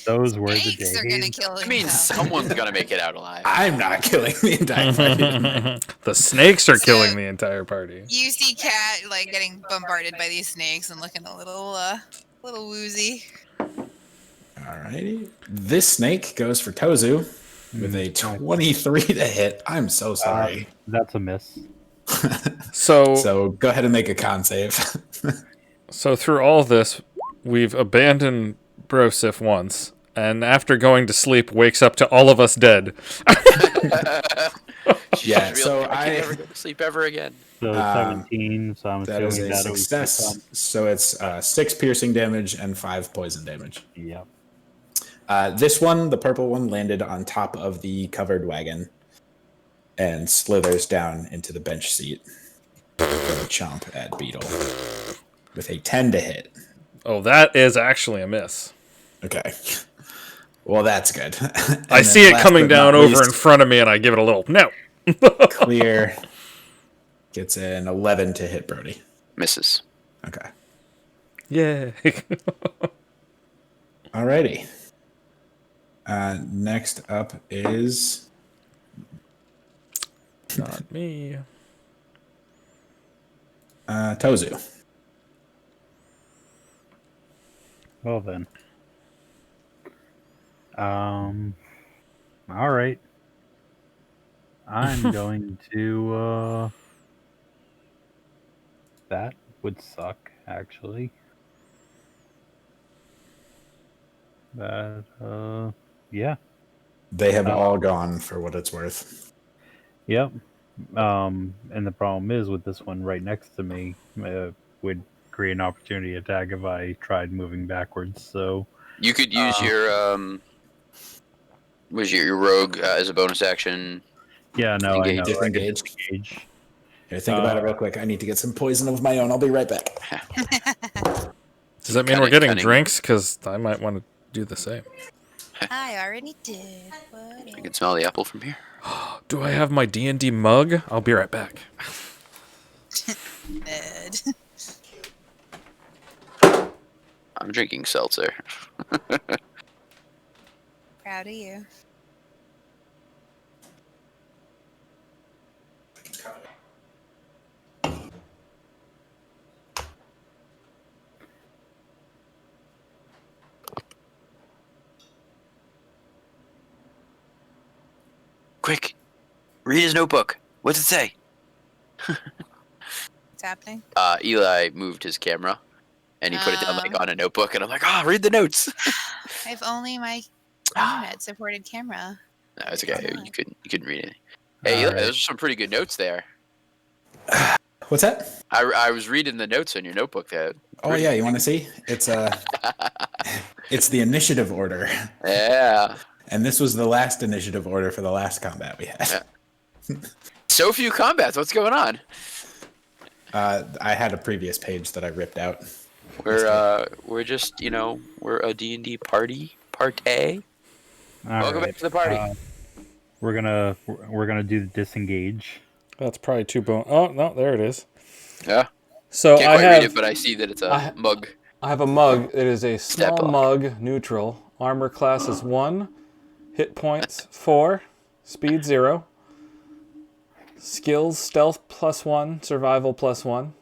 Those were the Snakes are gonna days. kill him. I mean, someone's gonna make it out alive. I'm not killing the entire party. The snakes are So- killing the entire party. You see Cat like getting bombarded by these snakes and looking a little woozy. Alrighty. This snake goes for Tozu with a 23 to hit. I'm so sorry. That's a miss. So go ahead and make a con save. So through all this, we've abandoned Brosif once, and after going to sleep, wakes up to all of us dead. Yeah, She's so real- I I- can never go to sleep ever again. So 17. So I'm That is assuming a that was success. So it's 6 piercing damage and 5 poison damage. Yep. This one, the purple one, landed on top of the covered wagon and slithers down into the bench seat. Gonna chomp at Beetle with a 10 to hit. Oh, that is actually a miss. Okay. Well, that's good. I see it coming down over in front of me, and I give it a little no. Clear gets an 11 to hit Brody. Misses. Okay. Yay. Alrighty. Next up is Not me. Tozu. Well then. All right. I'm going to. That would suck, actually. That. Yeah. They have all gone for what it's worth. Yep. And the problem is with this one right next to me would create an opportunity attack if I tried moving backwards. So You could use your your rogue as a bonus action. yeah, no, Engage. I know. Disengage. Disengage. Here, think about it real quick. I need to get some poison of my own. I'll be right back. Does that mean we're getting drinks? Because I might want to do the same. I already did. I can smell the apple from here. Do I have my D&D mug? I'll be right back. Ned. I'm drinking seltzer. Proud of you. Quick, read his notebook. What's it say? What's happening? Eli moved his camera, and he put it down like on a notebook, and I'm like, read the notes. I've only my internet supported camera. No, it's okay. You couldn't read anything. Hey, Eli, those are some pretty good notes there. What's that? I was reading the notes on your notebook there. Oh yeah, you want to see? It's it's the initiative order, Yeah. and this was the last initiative order for the last combat we had. So few combats. What's going on? I had a previous page that I ripped out. We're just we're a D&D party. Partay. Welcome back to the party. We're gonna do the disengage. That's probably two bone. Oh no, there it is. Yeah. So Can't I quite have. read it, but I see that it's a mug. I have a mug. It is a Stat small block. mug, neutral. Armor class is 1. Hit points 4. Speed 0. Skills stealth +1. Survival +1.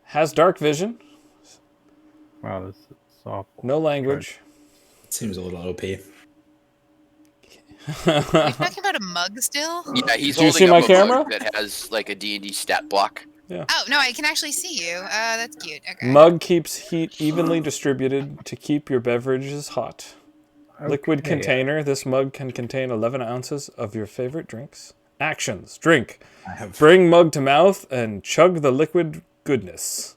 Has dark vision. Wow, this is awful. No language. It seems a little OP. Are you talking about a mug still? Yeah, he's Do you holding see up my a camera? mug that has like a D&D stat block. Oh, no, I can actually see you. That's cute. Okay. Mug keeps heat evenly distributed to keep your beverages hot. Liquid Okay. container. This mug can contain 11 ounces of your favorite drinks. Actions. Drink. I have Bring mug to mouth and chug the liquid goodness.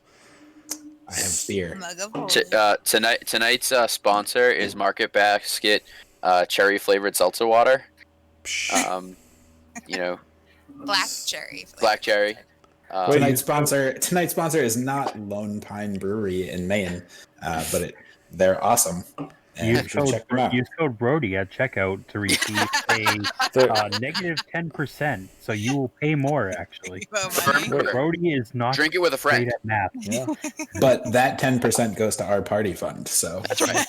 beer. Mug of holy. Tonight's sponsor is Market Basket cherry flavored seltzer water. Black cherry. Black cherry. Tonight's sponsor is not Lone Pine Brewery in Maine, but they're awesome. And you should check them out. Use code Brody at checkout to receive a negative 10%. So you will pay more, actually. Brody is not Drink it with a great friend. at math. Yeah. But that 10% goes to our party fund. So That's right.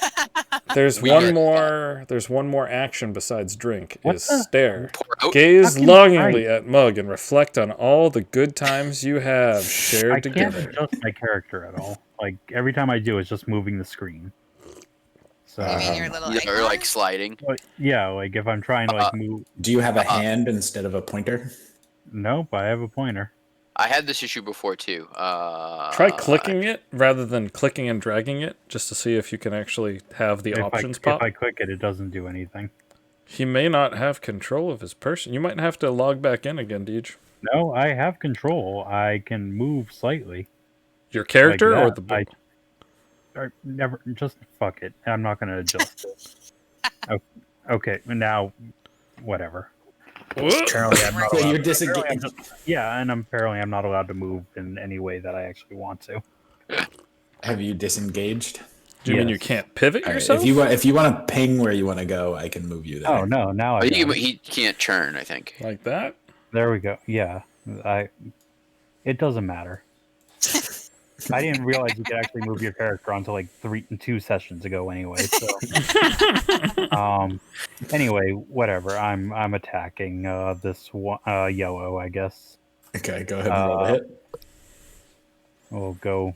There's We one get- more. There's one more action besides drink. What is the- stare. Pour out. Gaze Fucking longingly right. at mug and reflect on all the good times you have I shared can't together. adjust my character at all. Like, every time I do, it's just moving the screen. So, You mean your little Or like icon? sliding. yeah, like if I'm trying to like move. do you have a hand instead of a pointer? Nope, I have a pointer. I had this issue before too. Try clicking it rather than clicking and dragging it, just to see if you can actually have the options If pop. I click it, it doesn't do anything. He may not have control of his person. You might have to log back in again, Deej. No, I have control. I can move slightly. Your character like or that. the book? Or never. Just fuck it. I'm not gonna adjust it. Okay, now, whatever. Whoa. Apparently, I'm not So allowed. you're Apparently disengaged. yeah, and apparently I'm not allowed to move in any way that I actually want to. Have you disengaged? Do you mean you Yes. can't pivot All right, yourself? if you want to ping where you want to go, I can move you there. Oh no! Now I got it. He can't churn, I think. Like that? There we go. Yeah, It doesn't matter. I didn't realize you could actually move your character until like 2 sessions ago. Anyway, so anyway, whatever. I'm attacking this one, yellow, I guess. Okay, go ahead and roll the hit. We'll go.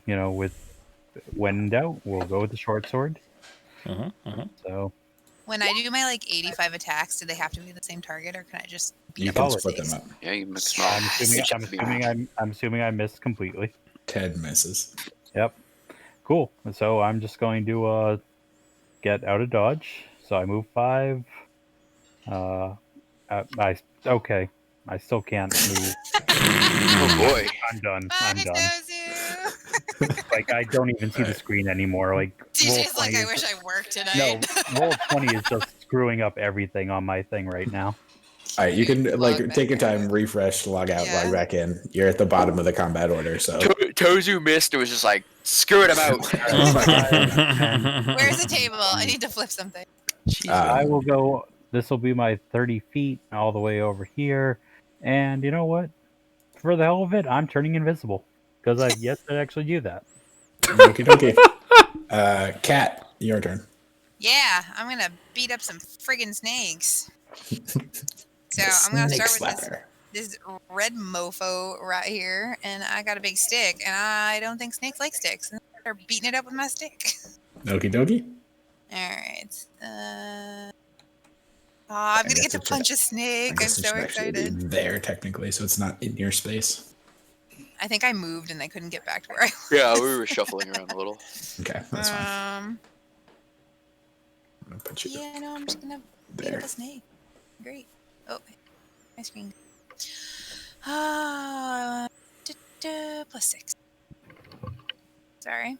When in doubt, we'll go with the short sword. So When I do my like 85 attacks, do they have to be the same target, or can I just beat You up can all split these? them up. Yeah, you can mix I'm them up. assuming I missed completely. Ted misses. Yep. Cool. So I'm just going to get out of dodge. So I move 5. Okay. I still can't move. Oh boy. I'm done. Bye, I'm done. Dozu. Like I don't even see the screen anymore. Like DJ's like, I is- wish I worked No, tonight. roll 20 is just screwing up everything on my thing right now. All right, you can Log back take your in. time, refresh, log out, Yeah. log back in. You're at the bottom of the combat order, so Tozu missed. It was just like, screw it, I'm out. Where's the table? I need to flip something. I will go. This will be my 30 feet all the way over here. And you know what? For the hell of it, I'm turning invisible. Because I've yet to actually do that. okie dokie. Cat, your turn. Yeah, I'm gonna beat up some friggin' snakes. So I'm gonna Snake start with slapper. this red mofo right here, and I got a big stick, and I don't think snakes like sticks. And they're beating it up with my stick. Okie dokie. All right. I'm gonna get to punch a I snake. I'm guess it so should actually be excited. there technically, so it's not in your space. I think I moved and I couldn't get back to where I was. Yeah, we were shuffling around a little. Okay, that's fine. Um. I'm gonna put you Yeah, no, I'm just gonna beat there. up a snake. Great. Oh, my screen. +6. Sorry.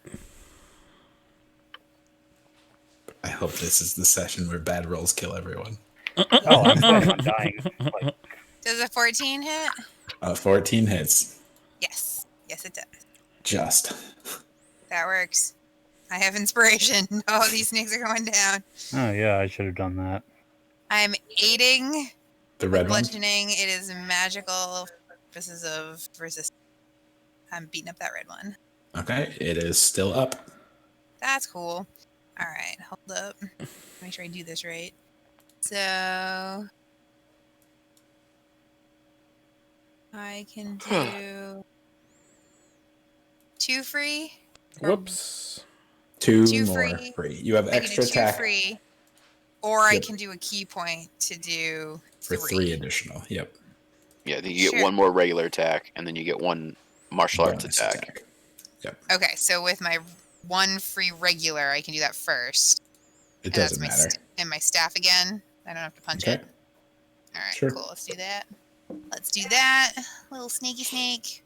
I hope this is the session where bad rolls kill everyone. Oh, I'm planning on dying. Like, Does a 14 hit? 14 hits. Yes. Yes, it does. Just. That works. I have inspiration. Oh, these snakes are going down. oh yeah, I should have done that. I'm aiding The red one? bludgeoning. It is magical purposes of resistance. I'm beating up that red one. Okay, it is still up. That's cool. All right, hold up. Make sure I do this right. So I can do 2 free. Whoops. Two Two more free. free. You have I can extra do 2 attack free, or I Yep. can do a key point to do for 3 additional. Yep. Yeah, then you get Sure. one more regular attack, and then you get one martial arts Bonus attack. Okay, so with my 1 free regular, I can do that first. It And that's doesn't my matter. and my staff again. I don't have to punch Okay. it. All right, Sure. cool. Let's do that. Let's do that. Little snaky snake.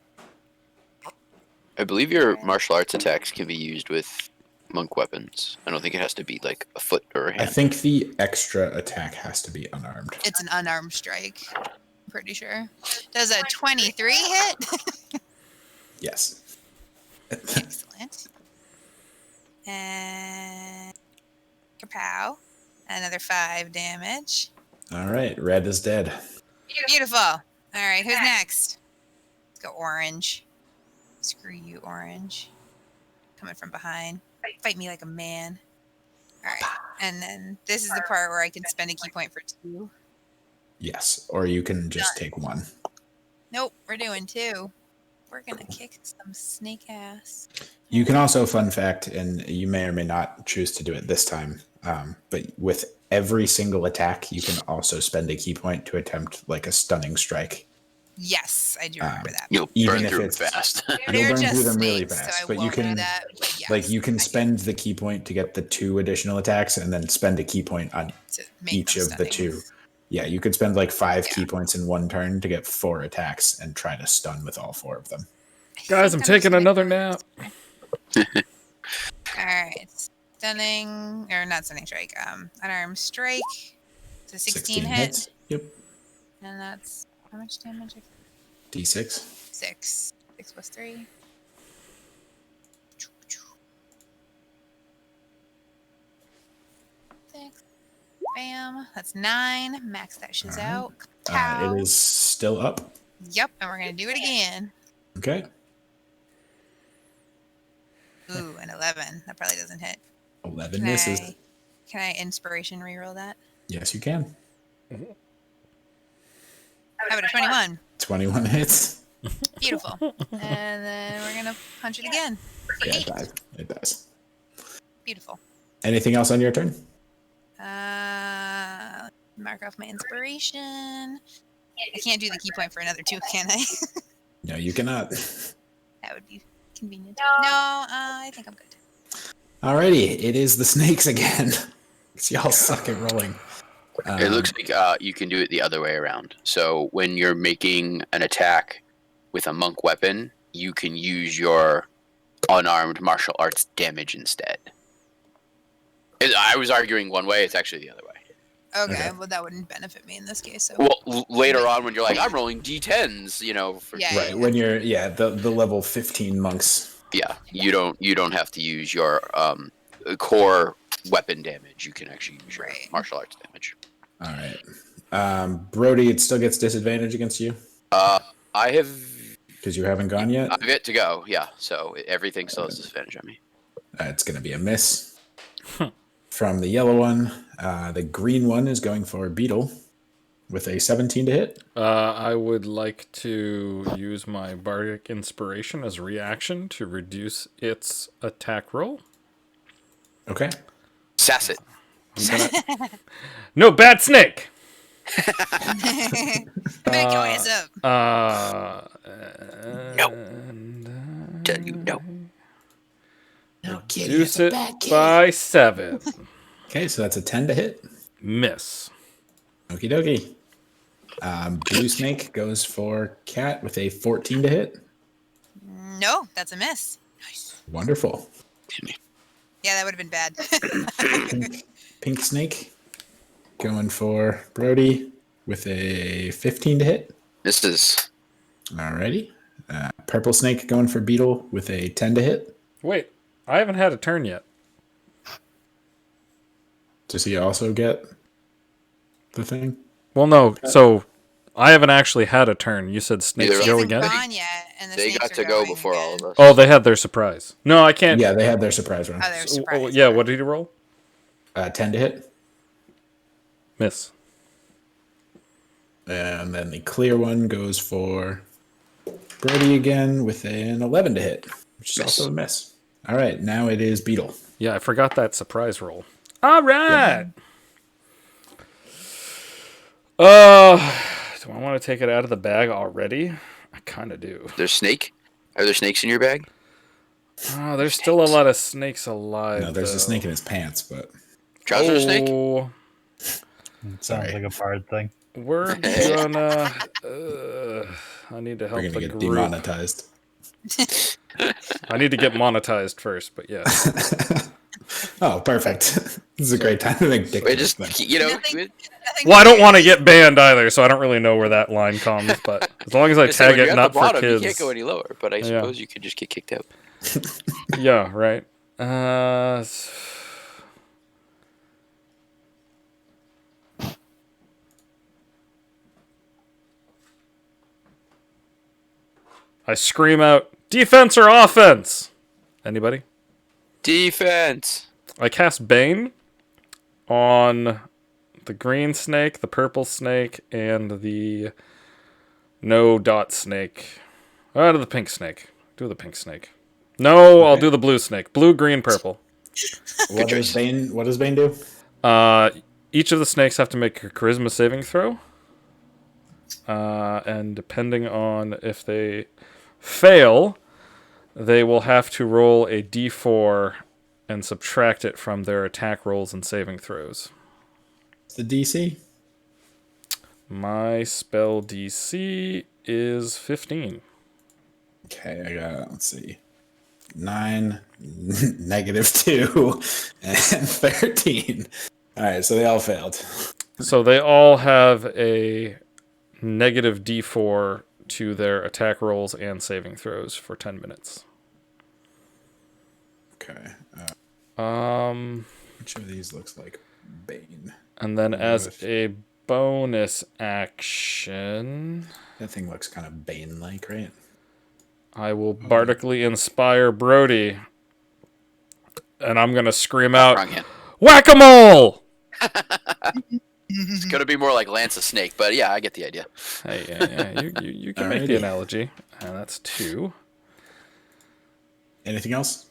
I believe your martial arts attacks can be used with monk weapons. I don't think it has to be like a foot or a I hand. think the extra attack has to be unarmed. It's an unarmed strike. I'm pretty sure. Does a 23 hit? Yes. Excellent. And kapow. Another 5 damage. All right, red is dead. Beautiful. All right, who's next? Let's go orange. Screw you, orange. Coming from behind. Fight me like a man. All right, and then this is the part where I can spend a key point for 2. Yes, or you can just take 1. Nope, we're doing 2. We're gonna kick some snake ass. You can also, fun fact, and you may or may not choose to do it this time, but with every single attack, you can also spend a key point to attempt like a stunning strike. Yes, I do remember that. You'll even burn if through it it's- fast. You'll They're burn just through them really snakes, fast, so I but you won't do can that. But yes, like you can I spend the key point to get the 2 additional attacks, and then spend a key point on to make each them of the stunning. 2. Yeah, you could spend like 5 Yeah. key points in one turn to get 4 attacks and try to stun with all 4 of them. Guys, I'm think taking just another gonna- nap. All right, stunning or not stunning strike. Unarmed strike. So 16 hit. Yep. And that's how much damage? D6. 6. 6 plus 3. Six. Bam. That's 9. Max that shiz out. It is still up. Yep, and we're gonna do it again. Okay. Ooh, an 11. That probably doesn't hit. 11 misses. Can I inspiration reroll that? Yes, you can. How about a 21? 21 hits. Beautiful. And then we're gonna punch it again. For Yeah, 8. it does. Beautiful. Anything else on your turn? Mark off my inspiration. I can't do the key point for another 2, can I? No, you cannot. That would be convenient. No, I think I'm good. Alrighty, it is the snakes again. Y'all suck at rolling. It looks like you can do it the other way around. So when you're making an attack with a monk weapon, you can use your unarmed martial arts damage instead. I was arguing one way, it's actually the other way. Okay, well that wouldn't benefit me in this case. So. Well, later on when you're like, I'm rolling d10s, you know. Yeah. Right, when you're the level 15 monks. Yeah, you don't have to use your core weapon damage. You can actually use your martial arts damage. All right. Brody, it still gets disadvantage against you? I have... Because you haven't gone yet? I've yet to go, yeah. So everything still has disadvantage on me. It's going to be a miss. From the yellow one, the green one is going for Beetle with a 17 to hit. I would like to use my Bardic Inspiration as a reaction to reduce its attack roll. Okay. Sass it. No, bad snake! Back your ass up. No. Tell you no. Reduce it by 7. Okay, so that's a 10 to hit. Miss. Okie dokie. Blue snake goes for Cat with a 14 to hit. No, that's a miss. Nice. Wonderful. Yeah, that would have been bad. Pink snake going for Brody with a 15 to hit. This is... Alrighty. Purple snake going for Beetle with a 10 to hit. Wait, I haven't had a turn yet. Does he also get the thing? Well, no, so I haven't actually had a turn. You said snakes Neither go Hasn't again? gone yet, and the They snakes got are to go going before all again. of us. Oh, they had their surprise. No, I can't. Yeah, they had their surprise round. Oh, they're surprised. Yeah, what did he roll? 10 to hit. Miss. And then the clear one goes for Brody again with an 11 to hit, which is also a miss. All right, now it is Beetle. Yeah, I forgot that surprise roll. All right. Do I want to take it out of the bag already? I kind of do. There's snake? Are there snakes in your bag? Oh, there's still a lot of snakes alive. No, there's though. a snake in his pants, but Trouser snake? Oh, Sounds like a bard thing. we're gonna. I need to help we're the going to get group. demonetized. I need to get monetized first, but yes. Oh, perfect. This is a great time to make dick Wait, jokes just, then. you know, Nothing Well, I don't want to get banned either, so I don't really know where that line comes. But as long as I so tag when it you're not at the bottom, for kids. you can't go any lower, but I suppose you could just get kicked out. Yeah, right. I scream out, defense or offense? Anybody? Defense! I cast Bane on the green snake, the purple snake, and the no dot snake. Out of the pink snake. Do the pink snake. No, I'll do the blue snake. Blue, green, purple. What does Bane do? Each of the snakes have to make a charisma saving throw. And depending on if they fail, they will have to roll a d4 and subtract it from their attack rolls and saving throws. It's the DC. My spell DC is 15. Okay, I got, let's see, 9, -2, and 13. All right, so they all failed. So they all have a negative D4 to their attack rolls and saving throws for 10 minutes. Okay. Which of these looks like Bane? And then as With- a bonus action, That thing looks kind of Bane-like, right? I will bardically inspire Brody. And I'm going to scream out, Wrong hand. Whack-a-mole! It's gonna be more like Lance a Snake, but yeah, I get the idea. Hey, yeah, you can make the Alrighty. analogy. And that's 2. Anything else?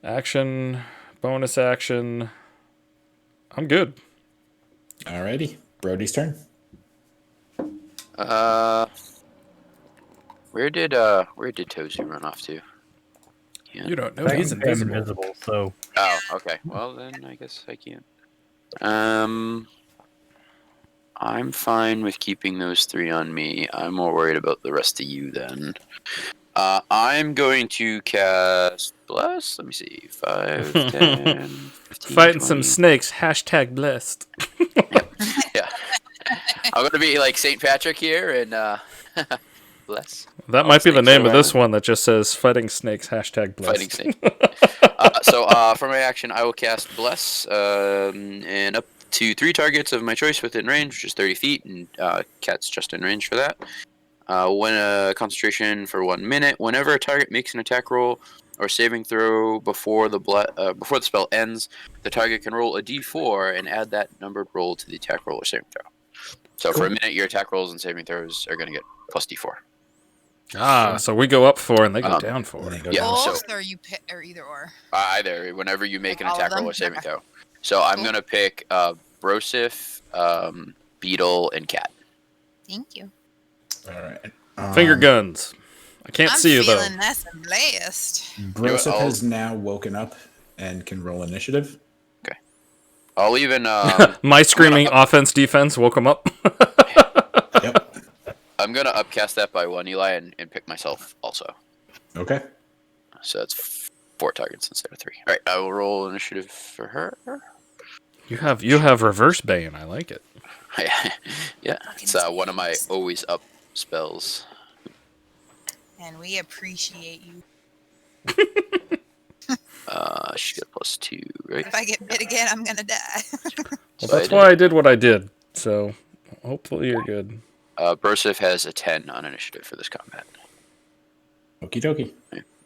Action, bonus action. I'm good. Alrighty. Brody's turn. Where did Tozu run off to? You don't know. He's He's invisible. invisible, so Oh, okay. Well then, I guess I can't. I'm fine with keeping those 3 on me. I'm more worried about the rest of you then. I'm going to cast Bless. Let me see. 5, 10, 15, Fighting some 20. snakes. Hashtag blessed. Yeah. I'm going to be like St. Patrick here and Bless. That Oh, might be the snakes name are of this around. one that just says fighting snakes. Hashtag blessed. Fighting Snake. For my action, I will cast Bless and up to 3 targets of my choice within range, which is 30 feet, and Cat's just in range for that. When a concentration for 1 minute, whenever a target makes an attack roll or saving throw before the spell ends, the target can roll a d4 and add that numbered roll to the attack roll or saving throw. So for a minute, your attack rolls and saving throws are going to get plus d4. So we go up 4 and they go down 4. And they go Yeah, down. so- Both, or you pick, or either or. Either, whenever you make an All of attack roll them? or saving Okay. throw. So I'm Cool. going to pick Brosif, Beetle, and Cat. Thank you. All right. Finger guns. I can't I'm see you though. feeling nice and blessed. Broseph I'll- has now woken up and can roll initiative. I'll even My screaming offense defense woke him up. Yep. I'm gonna upcast that by 1 Eli and pick myself also. Okay. So that's 4 targets instead of 3. All right, I will roll initiative for her. You have reverse bane. I like it. Yeah, it's one of my always up spells. And we appreciate you. She got +2, right? If I get bit again, I'm gonna die. Well, that's why I did what I did. So hopefully you're good. Brosif has a 10 on initiative for this combat. Okie dokie.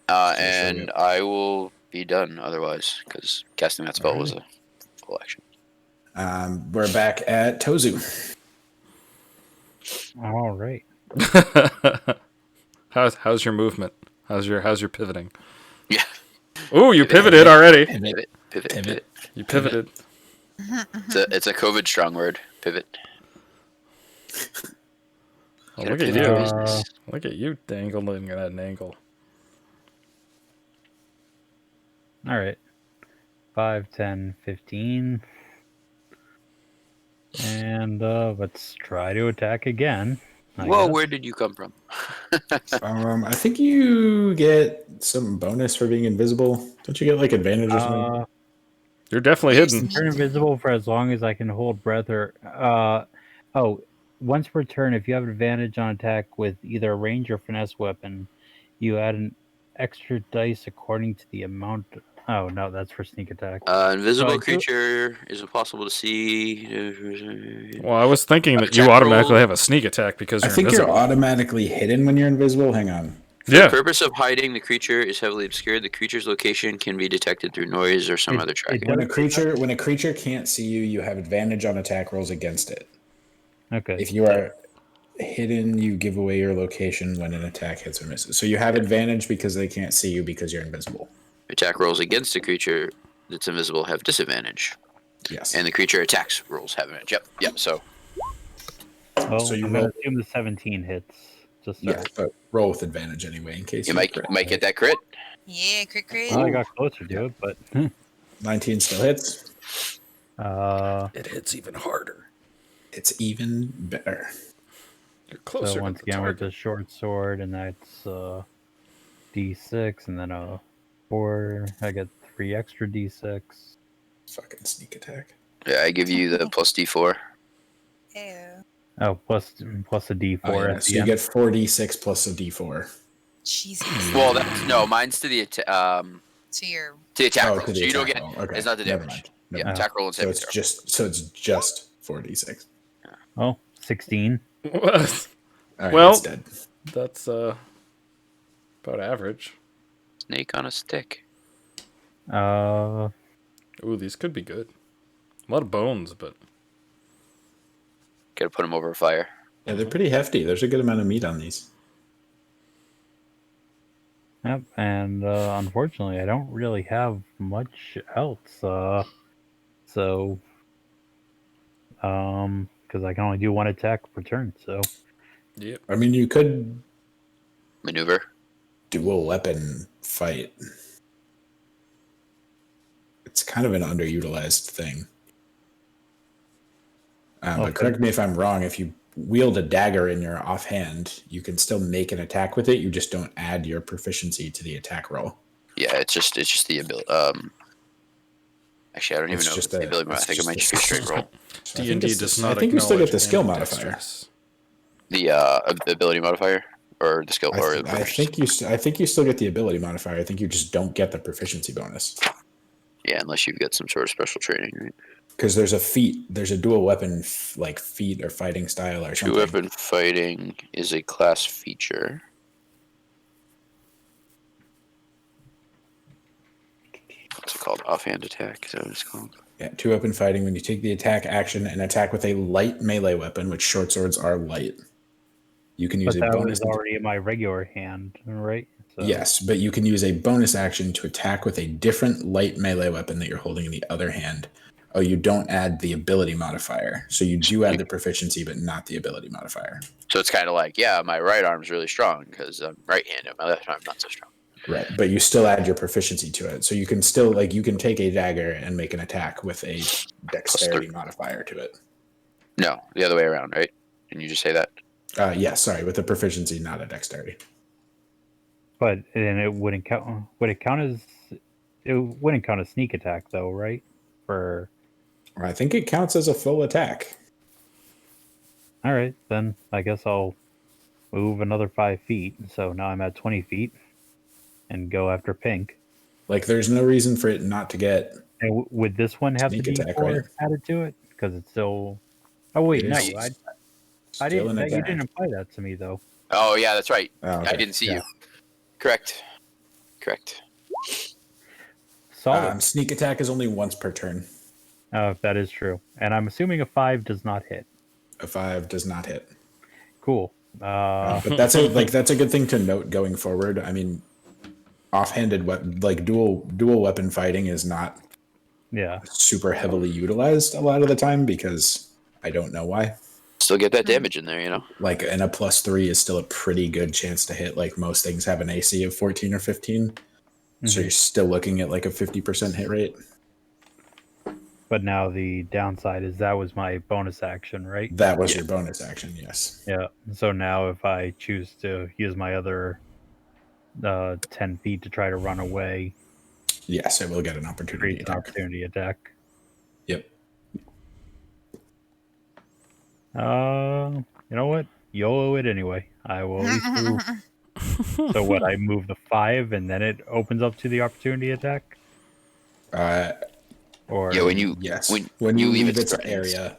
And I will be done otherwise, because casting that spell was a full action. We're back at Tozu. all right. How's your movement? How's your pivoting? Yeah. Ooh, you pivoted already. Pivot. You pivoted. It's a COVID strong word. Pivot. Oh, Gotta look at pivot your you. business. Look at you dangling at an angle. All right. 5, 10, 15. And let's try to attack again. I Whoa, guess. where did you come from? I think you get some bonus for being invisible. Don't you get like advantage or something? You're definitely hidden. Turn invisible for as long as I can hold breath or once per turn, if you have advantage on attack with either a range or finesse weapon, you add an extra dice according to the amount. Oh no, that's for sneak attack. Invisible So I do- creature is impossible to see. Well, I was thinking that you Attack automatically roll. have a sneak attack because I you're think invisible. you're automatically hidden when you're invisible. Hang on. For Yeah. the purpose of hiding, the creature is heavily obscured. The creature's location can be detected through noise or some It- other it tracking. When a creature can't see you, you have advantage on attack rolls against it. Okay. If you are hidden, you give away your location when an attack hits or misses. So you have advantage because they can't see you because you're invisible. Attack rolls against a creature that's invisible have disadvantage, Yes. and the creature attacks rolls have advantage. Yep. So Well, so you I'm gonna roll- assume the 17 hits. Just so. Yeah, but roll with advantage anyway in case you might get that crit. Yeah, crit. Well, I got closer to it, but 19 still hits. It hits even harder. It's even better. You're closer. so once to the again with target. the short sword, and that's D6, and then a 4. I get 3 extra D6. Fucking sneak attack. Yeah, I give you the plus D4. Ew. Oh, plus a D4 Oh, yeah. at So the you end. get 4d6 plus a d4. Jesus. Well, that's no. Mine's to the To your to the attack Oh, roll. to the So you don't attack get. roll. Okay. It's not the Never damage. mind. Yeah, Never mind. attack roll and So saving it's throw. just 4d6. Oh, 16. All right, Well- it's dead. That's about average. Snake on a stick. Uh, Ooh, these could be good. A lot of bones, but Got to put him over a fire. Yeah, they're pretty hefty. There's a good amount of meat on these. yep. And unfortunately, I don't really have much else. So, because I can only do one attack per turn. So, yep. I mean, you could Maneuver. dual weapon fight. It's kind of an underutilized thing. But Okay. correct me if I'm wrong. If you wield a dagger in your offhand, you can still make an attack with it. You just don't add your proficiency to the attack roll. Yeah, it's just the ability. Actually, I don't even It's know if just it's the a- ability. I it's think it just might a- just be a straight roll. So I think D&D it's does the- not I think you still get the acknowledge skill modifier. ambidextrous. The ability modifier or the skill or the I proficiency. think you still get the ability modifier. I think you just don't get the proficiency bonus Yeah, unless you've got some sort of special training, right? because there's a feat. There's a dual weapon like feat or fighting style or Two something. weapon fighting is a class feature. What's it called? Offhand attack. Is that what it's called? Yeah, 2-weapon fighting. When you take the attack action and attack with a light melee weapon, which short swords are light, you can use but a that bonus. was already in my regular hand, right? So, Yes, but you can use a bonus action to attack with a different light melee weapon that you're holding in the other hand. Oh, you don't add the ability modifier. So you do add the proficiency, but not the ability modifier. So it's kind of like, yeah, my right arm's really strong because I'm right-handed. My left arm not so strong. Right, but you still add your proficiency to it. So you can still, like, you can take a dagger and make an attack with a dexterity modifier to it. No, the other way around, right? Didn't you just say that? Yeah, sorry, with a proficiency, not a dexterity. but then it wouldn't count. Would it count as? It wouldn't count as sneak attack, though, right? For I think it counts as a full attack. all right, then I guess I'll move another 5 feet. So now I'm at 20 feet, and go after Pink. Like, there's no reason for it not to get. And would this one have the Sneak D4 attack, right? added to it? Because it's still. Oh wait, It no, is I still didn't. an You attack. didn't imply that to me though. Oh, yeah, that's right. Oh, okay. I didn't see Yeah. you. Correct. Solid. Sneak attack is only once per turn. That is true, and I'm assuming a 5 does not hit. A 5 does not hit. Cool. But that's a good thing to note going forward. I mean, offhanded dual weapon fighting is not Yeah. super heavily utilized a lot of the time because I don't know why. Still get that damage in there, you know? Like, and a +3 is still a pretty good chance to hit. Like, most things have an AC of 14 or 15. So Mhm. you're still looking at like a 50% hit rate. But now the downside is that was my bonus action, right? That was your bonus action, yes. Yeah. So now if I choose to use my other 10 feet to try to run away, Yes, it will get an opportunity create an attack. opportunity attack. Yep. You know what? YOLO it anyway. I will at least move. So what? I move the 5 and then it opens up to the opportunity attack? Or Yeah, when you Yes. when When you leave leave its its presence. area,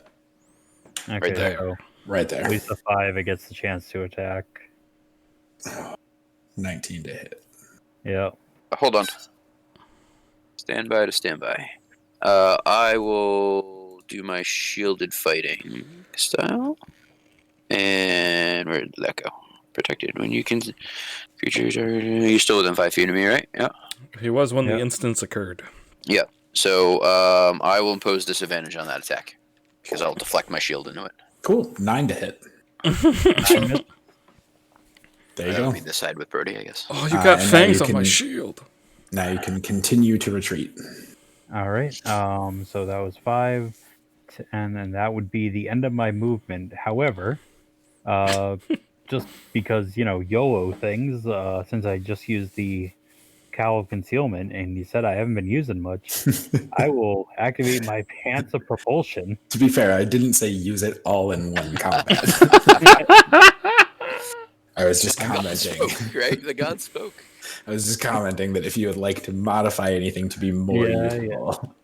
okay, right there. so right there. at least the 5 it gets the chance to attack. 19 to hit. Yeah. Hold on. Stand by to stand by. I will do my shielded fighting style. And where did that go? Protected. When you can. Creatures are. You're still within 5 feet of me, right? Yeah. He was when Yeah. the instance occurred. Yeah. So I will impose disadvantage on that attack. Because I'll deflect my shield into it. Cool. 9 to hit. There you That go. would be this side with Brody, I guess. Oh, you got and now fangs you on my can- shield. Now you can continue to retreat. All right. So that was 5, and then that would be the end of my movement. However, just because YOLO things, since I just used the Cowl of Concealment, and he said I haven't been using much, I will activate my Pants of Propulsion. To be fair, I didn't say use it all in one combat. I was just commenting. Spoke, right? The god spoke. I was just commenting that if you would like to modify anything to be more useful.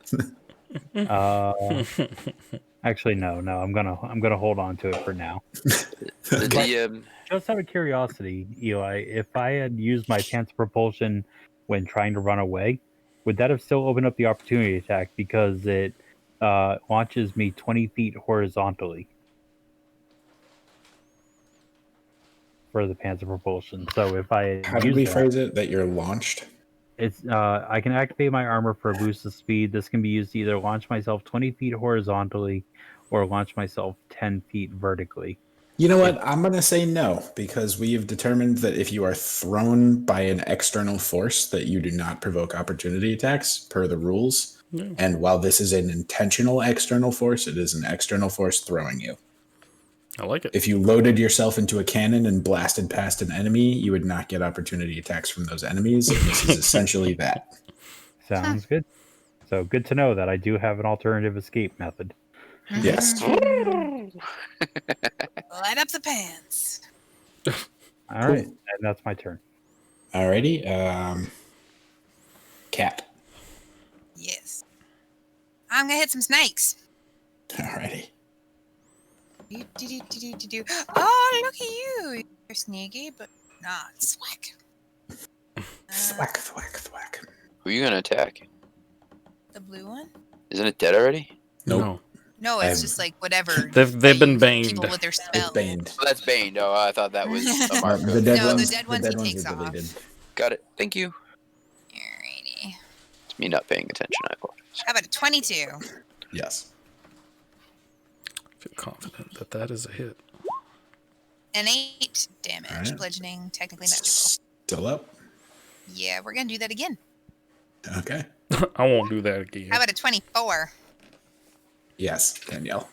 Actually, no. I'm gonna hold on to it for now. The DM. Just out of curiosity, Eli, if I had used my Pants of Propulsion when trying to run away, would that have still opened up the opportunity attack because it launches me 20 feet horizontally for the Pants of Propulsion? So if I How did we phrase it? That you're launched? It's I can activate my armor for a boost of speed. This can be used to either launch myself 20 feet horizontally or launch myself 10 feet vertically. You know what? I'm going to say no, because we have determined that if you are thrown by an external force, that you do not provoke opportunity attacks per the rules. Yeah. And while this is an intentional external force, it is an external force throwing you. I like it. If you loaded yourself into a cannon and blasted past an enemy, you would not get opportunity attacks from those enemies. And this is essentially that. Sounds good. So good to know that I do have an alternative escape method. Yes. Light up the pants. All right, and that's my turn. Alrighty. Cat. Yes. I'm gonna hit some snakes. Alrighty. Oh, look at you. You're sneaky, but not swack. Thwack, thwack, thwack. Who are you gonna attack? The blue one? Isn't it dead already? Nope. No. No, it's just like whatever. They've been baned. People with their It's spell. baned. Oh, that's Bane. Oh, I thought that was a mark. The dead No, the ones, dead ones he takes are off. deleted. Got it. Thank you. Alrighty. It's me not paying attention. I apologize. How about a 22? Yes. I feel confident that that is a hit. An 8 damage. Alright. Bludgeoning, technically magical. Still up. Yeah, we're gonna do that again. Okay. I won't do that again. How about a 24? Yes, Danielle.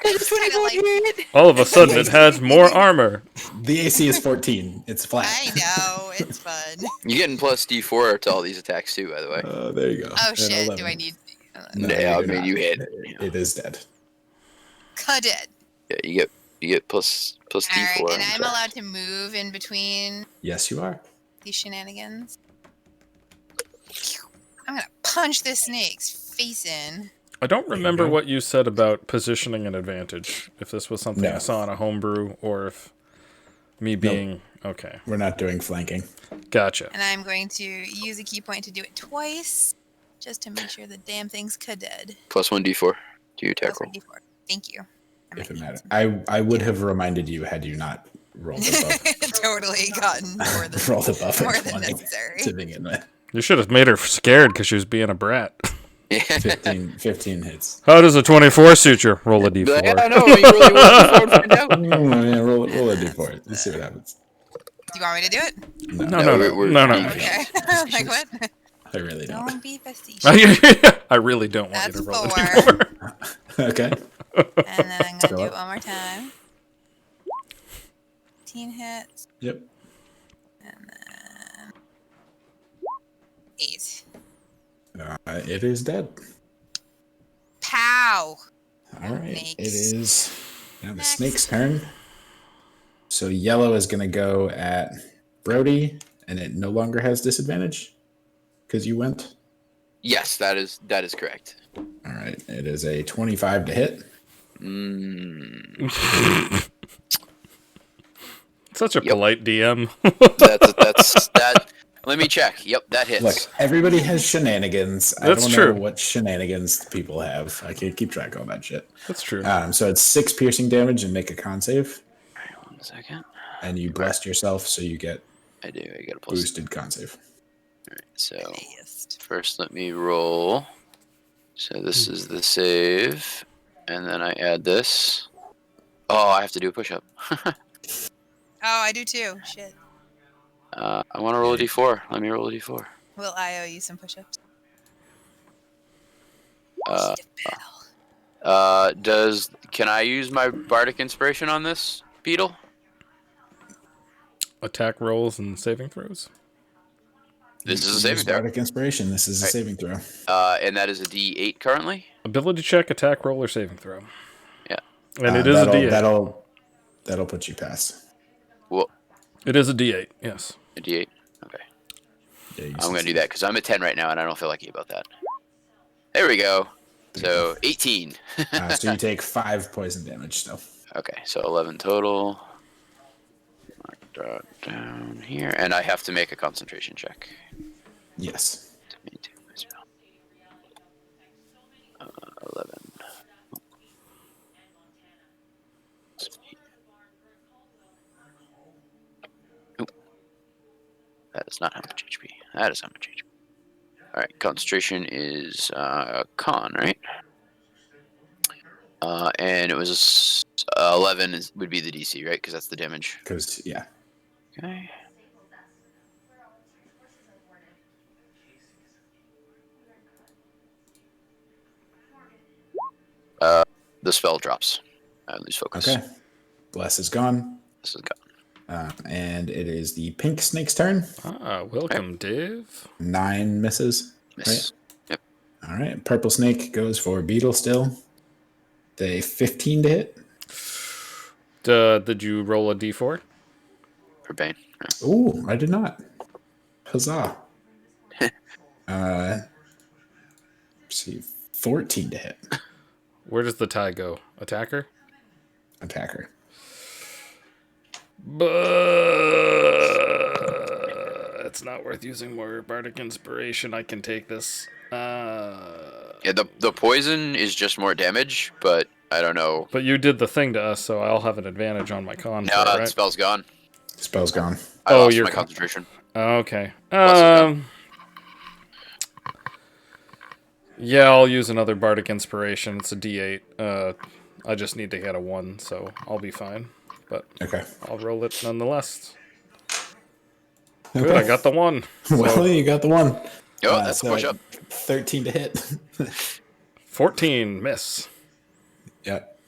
It's kinda like, All of a sudden, it has more armor. The AC is 14. It's flat. I know, it's fun. You're getting plus D4 to all these attacks too, by the way. There you go. Oh And shit, 11. do I need... No, Yeah, you do I mean, not. you hit. It is dead. Cut it. Yeah, you get plus D4. Alright, and on I'm attacks. allowed to move in between Yes, you are. these shenanigans. I'm gonna punch this snake's face in. I don't remember go. what you said about positioning an advantage. If this was something No. I saw in a homebrew, or if me being okay. We're not doing flanking. Gotcha. And I'm going to use a key point to do it twice, just to make sure the damn thing's dead. Plus 1 D4 to your attack Plus roll. 1d4. Thank you. I If might it need matters. some. I would have reminded you had you not rolled above. Totally gotten more than, rolled above more at than 20 necessary. to begin with. You should have made her scared because she was being a brat. Yeah. 15 hits. How does a 24 suit you? Roll a Yeah, d4. I know. You really want to find out. Yeah, roll a d4. Let's see what happens. Do you want me to do it? No, No, no, we're- no, no. Okay. Like what? I really don't. Don't be facetious. I really don't want you That's to roll a 4. d4. Okay. And then I'm Go gonna do up. it one more time. 15 hits. Yep. And then 8. It is dead. Pow! All right. Snakes. It is now the Next. snake's turn. So yellow is going to go at Brody, and it no longer has disadvantage because you went. Yes, that is correct. All right. It is a 25 to hit. Such a Yep. polite DM. That's that. Let me check. Yep, that hits. Look, everybody has shenanigans. I That's don't true. know what shenanigans people have. I can't keep track of all that shit. That's true. So it's 6 piercing damage and make a con save, One second. and you blessed yourself, so you get I do. I got a plus. boosted con save. So Based. first, let me roll. So this is the save, and then I add this. Oh, I have to do a push-up. Oh, I do too. Shit. I want to roll a d4. Let me roll a d4. Will I owe you some push-ups? Uh, Heat of battle. Can I use my bardic inspiration on this beetle? Attack rolls and saving throws. This is a saving throw. Bardic Inspiration. This is a Right. saving throw. And that is a D8 currently. Ability check, attack roll, or saving throw. Yeah. And it is a D8. That'll put you past. Well, It is a D8, yes. a D8. Okay. Yeah, you I'm going to do that because I'm at 10 right now and I don't feel lucky about that. There we go. So 18. So you take 5 poison damage still. Okay, so 11 total. Mark that down here. And I have to make a concentration check. Yes. To maintain my spell. 11. Nope. That is not how much HP. That is how much HP. Alright, concentration is con, right? And it was 11 would be the DC, right? Because that's the damage. Because, yeah. Okay. The spell drops. I lose focus. Okay. Bless is gone. This is gone. And it is the pink snake's turn. Welcome, Dave. 9 misses. Miss. Yep. All right. Purple snake goes for beetle still. They 15 to hit. Did you roll a D4? For Bane. Yeah. Ooh, I did not. Huzzah. Let's see, 14 to hit. Where does the tie go? Attacker? Attacker. But it's not worth using more Bardic Inspiration. I can take this. Yeah, the poison is just more damage, but I don't know. But you did the thing to us, so I'll have an advantage on my con. No, for it, the right? spell's gone. Spell's gone. I Oh, lost you're my con- concentration. Okay. Plus is gone. Yeah, I'll use another Bardic Inspiration. It's a D8. I just need to get a 1, so I'll be fine. But Okay. I'll roll it nonetheless. Good, I got the 1. Well, you got the one. Oh, that's a so push up. 13 to hit. 14, miss. Yep.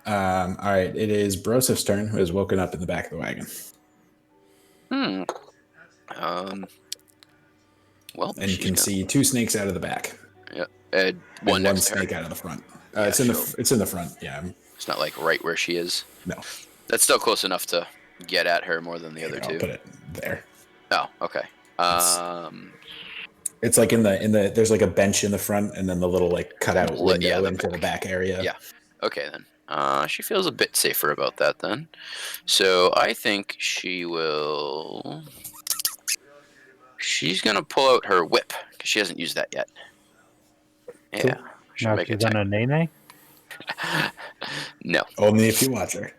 All right. It is Brosif's turn, who has woken up in the back of the wagon. Well, And you can see 2 snakes out of the back. Yeah, And one one next to her. snake out of the front. It's in the front. Yeah. It's not like right where she is. No. That's still close enough to get at her more than the other I'll two. put it there. Oh, okay. It's like in the there's like a bench in the front and then the little like cutout window Yeah, the into the back area. Yeah. Okay then. She feels a bit safer about that then. So I think she will. She's gonna pull out her whip because she hasn't used that yet. Yeah. She'll Now make she's attack. on a nay-nay? No. Only if you watch her.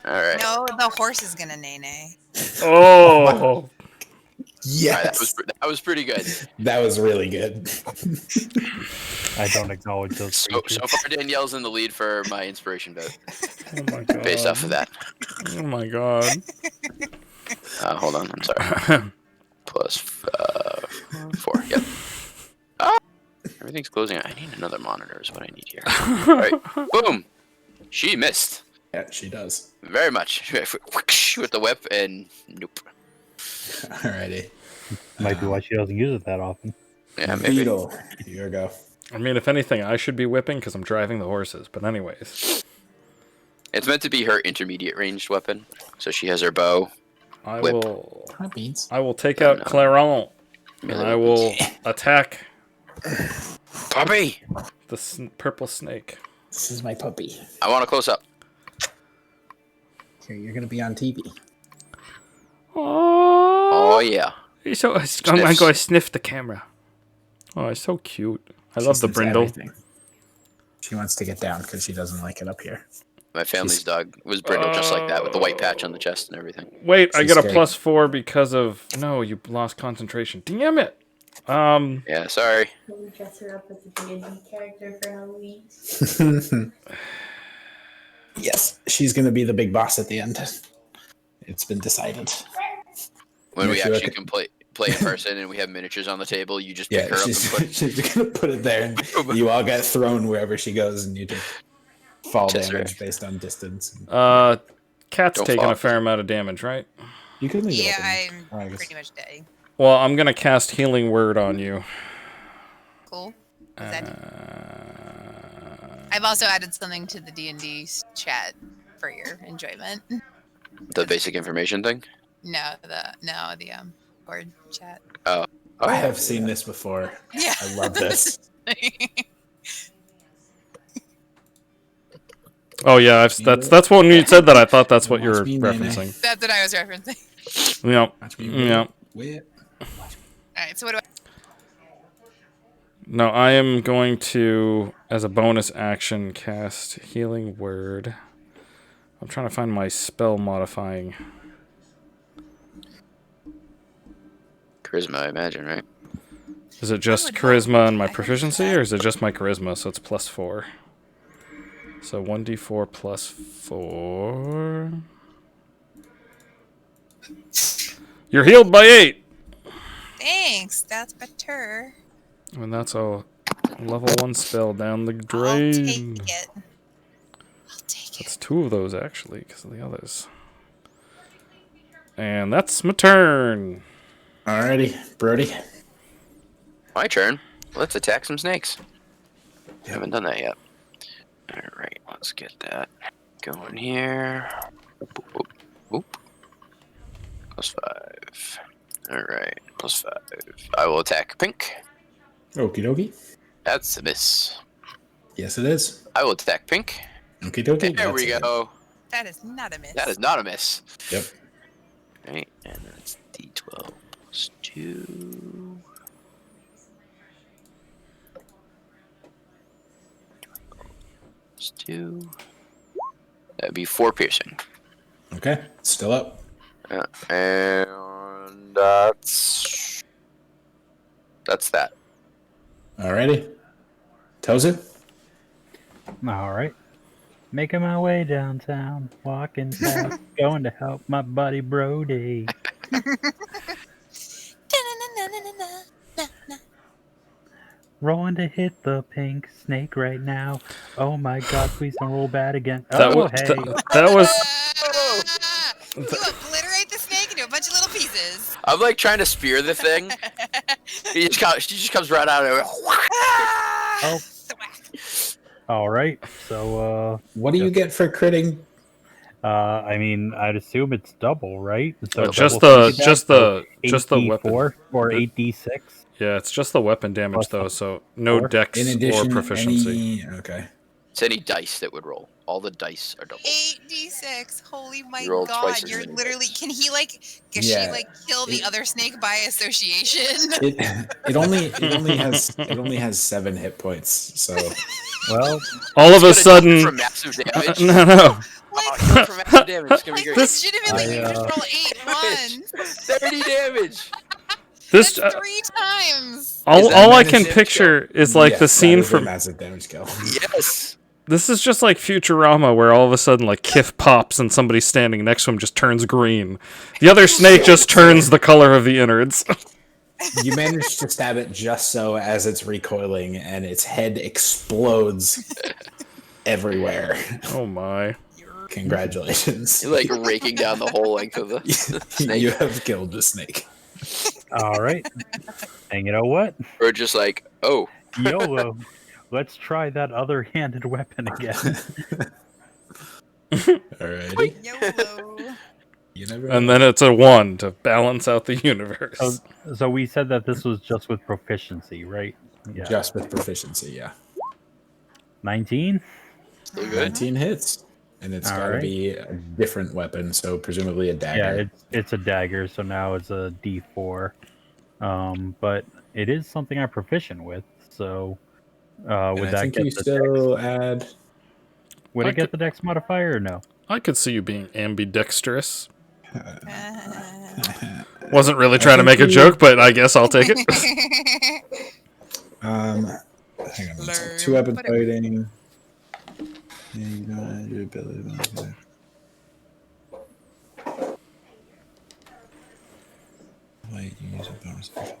All right. No, the horse is gonna nay nay. Oh! Yes. All right, that was pretty good. That was really good. I don't acknowledge those So creatures. far, Danielle's in the lead for my inspiration vote Oh my god. based off of that. Oh my god. Hold on, I'm sorry. Plus 4. Yep. Everything's closing out. I need another monitor is what I need here. All right. Boom. She missed. Yeah, she does. Very much. With the whip and nope. Alrighty. Might be why she doesn't use it that often. Yeah, maybe. Beetle. Here you go. I mean, if anything, I should be whipping because I'm driving the horses. But anyways, It's meant to be her intermediate ranged weapon. So she has her bow. I Whip. will. Hi, Beans. I will take out Clairon, and I will attack Puppy! the purple snake. This is my puppy. I want a close up. Here, you're gonna be on TV. Oh, yeah. He's so. I'm Sniffs. going to sniff the camera. Oh, it's so cute. I love the sniffs brindle. everything. She wants to get down because she doesn't like it up here. My family's dog was brindle just like that with the white patch on the chest and everything. Wait, I She's get a scared. +4 because of. No, you lost concentration. Damn it. Yeah, sorry. Can we dress her up as a D&D character for Halloween? Yes, she's gonna be the big boss at the end. It's been decided. When we Make sure actually I can play in person and we have miniatures on the table, you just Yeah, pick her up and she's, put. she's gonna put it there, and you all get thrown wherever she goes, and you just fall That's damage right. based on distance. Cat's Don't taking fall. a fair amount of damage, right? You could leave Yeah, it open. I'm I guess. pretty much dead. Well, I'm gonna cast Healing Word on you. Cool. Is that... I've also added something to the D&D chat for your enjoyment. The basic information thing? No, the board chat. Oh. I have seen this before. Yeah. I love this. Oh yeah, that's when you said that. I thought that's what you were Watch me, referencing. That's what I was referencing. Yep. Watch me Yep. whip. All right, so what do I... No, I am going to, as a bonus action, cast Healing Word. I'm trying to find my spell modifying. Charisma, I imagine, right? Is it just charisma and my proficiency, or is it just my charisma? So it's +4. So 1d4 +4. You're healed by 8. Thanks, that's better. And that's a level 1 spell down the I'll drain. take it. That's 2 of those, actually, because of the others. And that's my turn. Alrighty, Brody. My turn. Let's attack some snakes. Haven't done that yet. Alright, let's get that going here. Oop, oop, oop. +5. Alright, +5. I will attack pink. Okie dokie. That's a miss. Yes, it is. I will attack pink. Okie dokie. There we That's go. That is not a miss. That is not a miss. it. Yep. Right, and that's D12 +2. +2. That'd be 4 piercing. Okay. Still up. And that's that. Alrighty. Tozu. All right. Making my way downtown, walking fast, going to help my buddy Brody. Rolling to hit the pink snake right now. Oh my god, please don't roll bad again. That Oh, was hey. that was You obliterate the snake into a bunch of little pieces. I'm like trying to spear the thing. She just comes right out of it. Oh. Thwack. All right. So, What do you get for critting? I mean, I'd assume it's double, right? So just double the sneak just attack, the just the 8d4 weapon. or 8d6. Yeah, it's just the weapon damage Plus though, so no 4. dex In or addition, proficiency. Okay. It's any dice that would roll. All the dice are double. 8d6. Holy my You rolled god! twice as You're many literally. dice. Can he like? Can Yeah, she like kill the it- other snake by association? It only has 7 hit points. So Well, All of a It's gonna do it sudden, for massive damage. no. Oh, kill it for massive damage. It's gonna be Like great. legitimately, you just roll 8 ones. 30 damage. This That's 3 times. all that I massive can kill? picture is like yes, the that scene is a from massive damage kill. Yes. this is just like Futurama where all of a sudden like Kif pops and somebody standing next to him just turns green. The other snake just turns the color of the innards. You manage to stab it just so as it's recoiling, and its head explodes everywhere. Oh my. Congratulations. You're like raking down the whole length of the snake. You have killed the snake. all right. And you know what? Or just like, oh, YOLO. Let's try that other-handed weapon again. Alrighty. YOLO. You never And know. then it's a 1 to balance out the universe. So we said that this was just with proficiency, right? Yeah. Just with proficiency, yeah. 19? still good. 19 hits. And it's got to Alright. be a different weapon, so presumably a dagger. Yeah, it's a dagger, so now it's a D4. But it is something I'm proficient with, so And would I that think get you the still add. would I it get the dex modifier or no? I could see you being ambidextrous. Uh, Wasn't really trying to think make a you- joke, but I guess I'll take it. Hang on. One second. Learn 2 weapon whatever. fighting. Yeah, you don't add your ability modifier. Wait, you use a bonus action.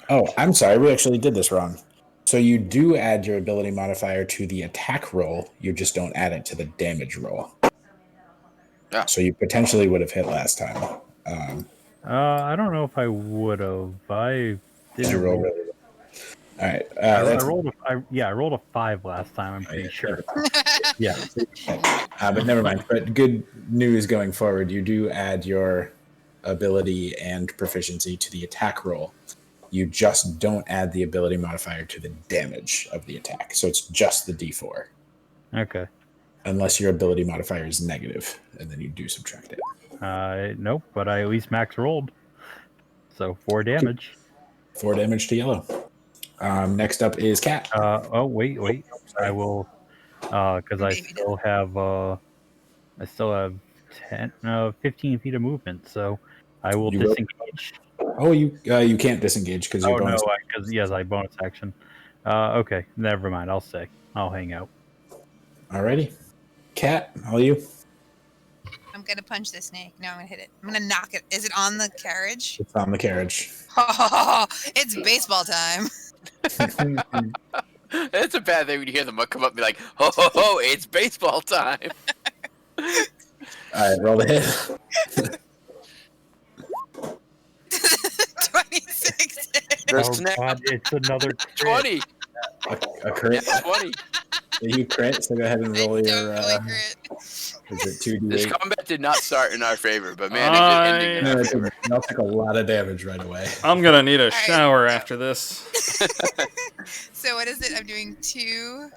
Oh, I'm sorry. We actually did this wrong. So you do add your ability modifier to the attack roll. You just don't add it to the damage roll. So you potentially would have hit last time. I don't know if I would have. I Did you didn't roll roll. really well? All right. I rolled I rolled a 5 last time. I'm pretty sure. Yeah. But never mind. But good news going forward. You do add your ability and proficiency to the attack roll. You just don't add the ability modifier to the damage of the attack. So it's just the D4. Okay. Unless your ability modifier is negative, and then you do subtract it. Nope, but I at least max rolled. So 4 damage. 4 damage to yellow. Next up is Cat. Oh wait. I will, because I still have 15 feet of movement. So I will You will? disengage. Oh, you can't disengage because you're bonus. Because yes, I bonus action. Okay, never mind. I'll stay. I'll hang out. Alrighty. Cat, all you. I'm gonna punch the snake. No, I'm gonna hit it. I'm gonna knock it. Is it on the carriage? It's on the carriage. It's baseball time. It's a bad thing when you hear the muck come up and be like, ho ho ho, it's baseball time. Alright, roll the hit. 26. The Oh snake. God, it's another crit. 20. A crit. It's 20. You crit, so go ahead and roll your. Totally crit. Is it 2d8? This combat did not start in our favor, but man, it just ended in No, our it favor. didn't. I'll take a lot of damage right away. I'm gonna need a right. shower after this. So what is it? I'm doing 2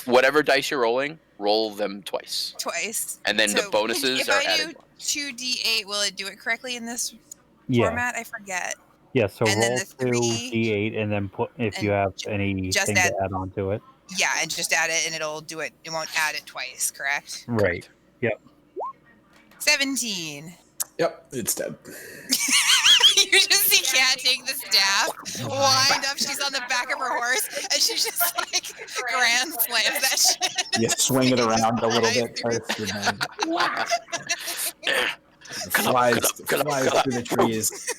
Whatever dice you're rolling, roll them twice. twice. And then the So bonuses if are I added. do 2d8, will it do it correctly in this Yeah, format? I forget. yeah. So And then roll the 3 2d8, and then put if you and have anything just to add- add on to it. Yeah, and just add it, and it'll do it. It won't add it twice, correct? Right. 17. Yep, it's dead. You just see Cat take the staff, wind up. She's on the back of her horse, and she just like grand slams that shit. You swing it around a little bit first, and then it flies through the trees.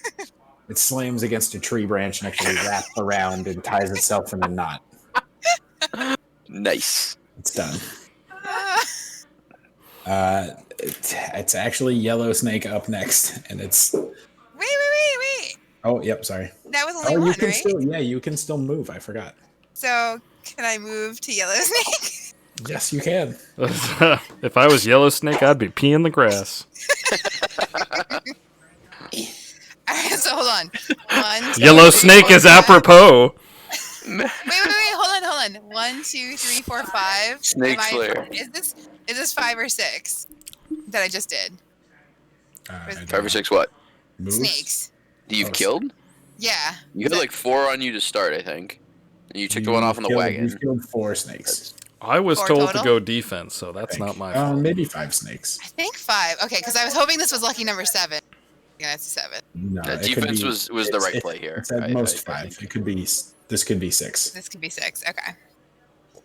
It slams against a tree branch and actually wraps around and ties itself in a knot. Nice. It's done. It's actually Yellow Snake up next, and it's. Wait. Oh, yep. Sorry. That was only Oh, you one, can right? still. Yeah, you can still move. I forgot. So can I move to Yellow Snake? Yes, you can. If I was Yellow Snake, I'd be peeing the grass. All right, so hold on. 1, 2, Yellow 3, Snake 4, is 5. apropos. Wait, hold on. 1, 2, 3, 4, 5. Snake Slayer. Is this 5 or 6 that I just did? I don't 5 or know. 6 what? Moves? Snakes. You've Oh, killed? Yeah. You had like 4 on you to start, I think. And you took the one off on the wagon. You killed 4 snakes. I was 4 told total? to go defense, so that's not my fault. Maybe 5 snakes. I think 5. Okay, because I was hoping this was lucky number 7. Yeah, it's 7. No, Yeah, it could defense be- was the it's- right play here. It's at I most think. 5. It could be. This could be 6. This could be 6. Okay.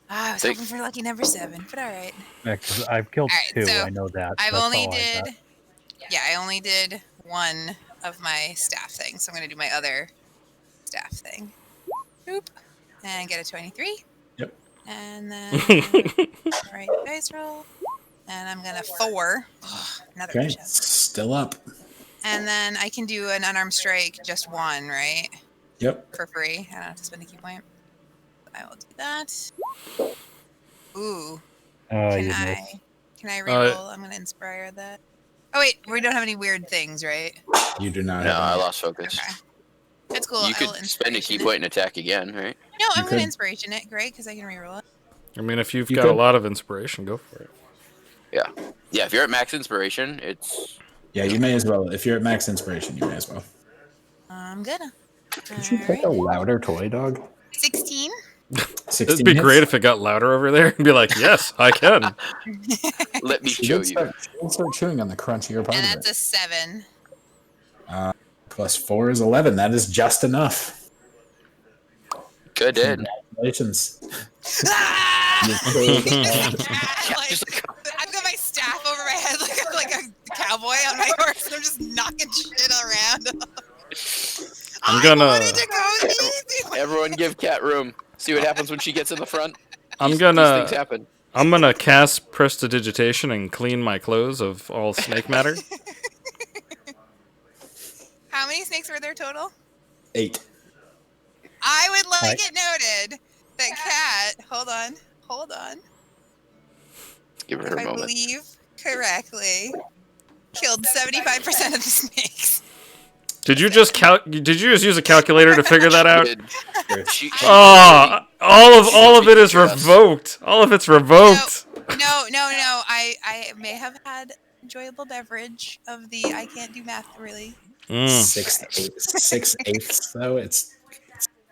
I was Think- hoping for lucky number 7, but all right. Yeah, 'cause I've killed All right, 2. so I know that. I've That's only all I got. did. Yeah, I only did 1 of my staff things, so I'm gonna do my other staff thing. Boop, and get a 23. Yep. And then right dice roll, and I'm gonna 4. Another Okay, push-up. still up. And then I can do an unarmed strike, just 1, right? Yep. For free. I don't have to spend a key point. I will do that. Ooh. Can You I? missed. Can I reroll? I'm gonna inspire that. Oh wait, we don't have any weird things, right? You do not No, have. I any- lost focus. Okay. That's cool. You I will could spend a key inspiration it. point and attack again, right? No, I'm could. gonna inspiration it. Great, because I can reroll it. I mean, if you've You got a could. lot of inspiration, go for it. Yeah. Yeah, if you're at max inspiration, it's Yeah, you may as well. If you're at max inspiration, you may as well. I'm gonna. Could you pick a louder toy dog? 16. 16 It'd be hits? great if it got louder over there and be like, yes, I can. let me She show did you. start chewing on the crunchier part And of that's it. a 7. Plus 4 is 11. That is just enough. Good did. Congratulations. Ah! Like, Just like, I've got my staff over my head like a cowboy on my horse, and I'm just knocking shit around. I'm I gonna- wanted to go easy. everyone give Cat room. See what happens when she gets in the front. I'm These gonna things happen. I'm gonna cast Prestidigitation and clean my clothes of all snake matter. How many snakes were there total? 8. I would like Right. it noted that Cat, hold on, Give her if a I moment. believe correctly, killed 75% of the snakes. Did you just use a calculator to figure that out? She Oh, all of it is Yes. revoked. All of it's revoked. No. I may have had enjoyable beverage of the I can't do math really. 6/8 though. It's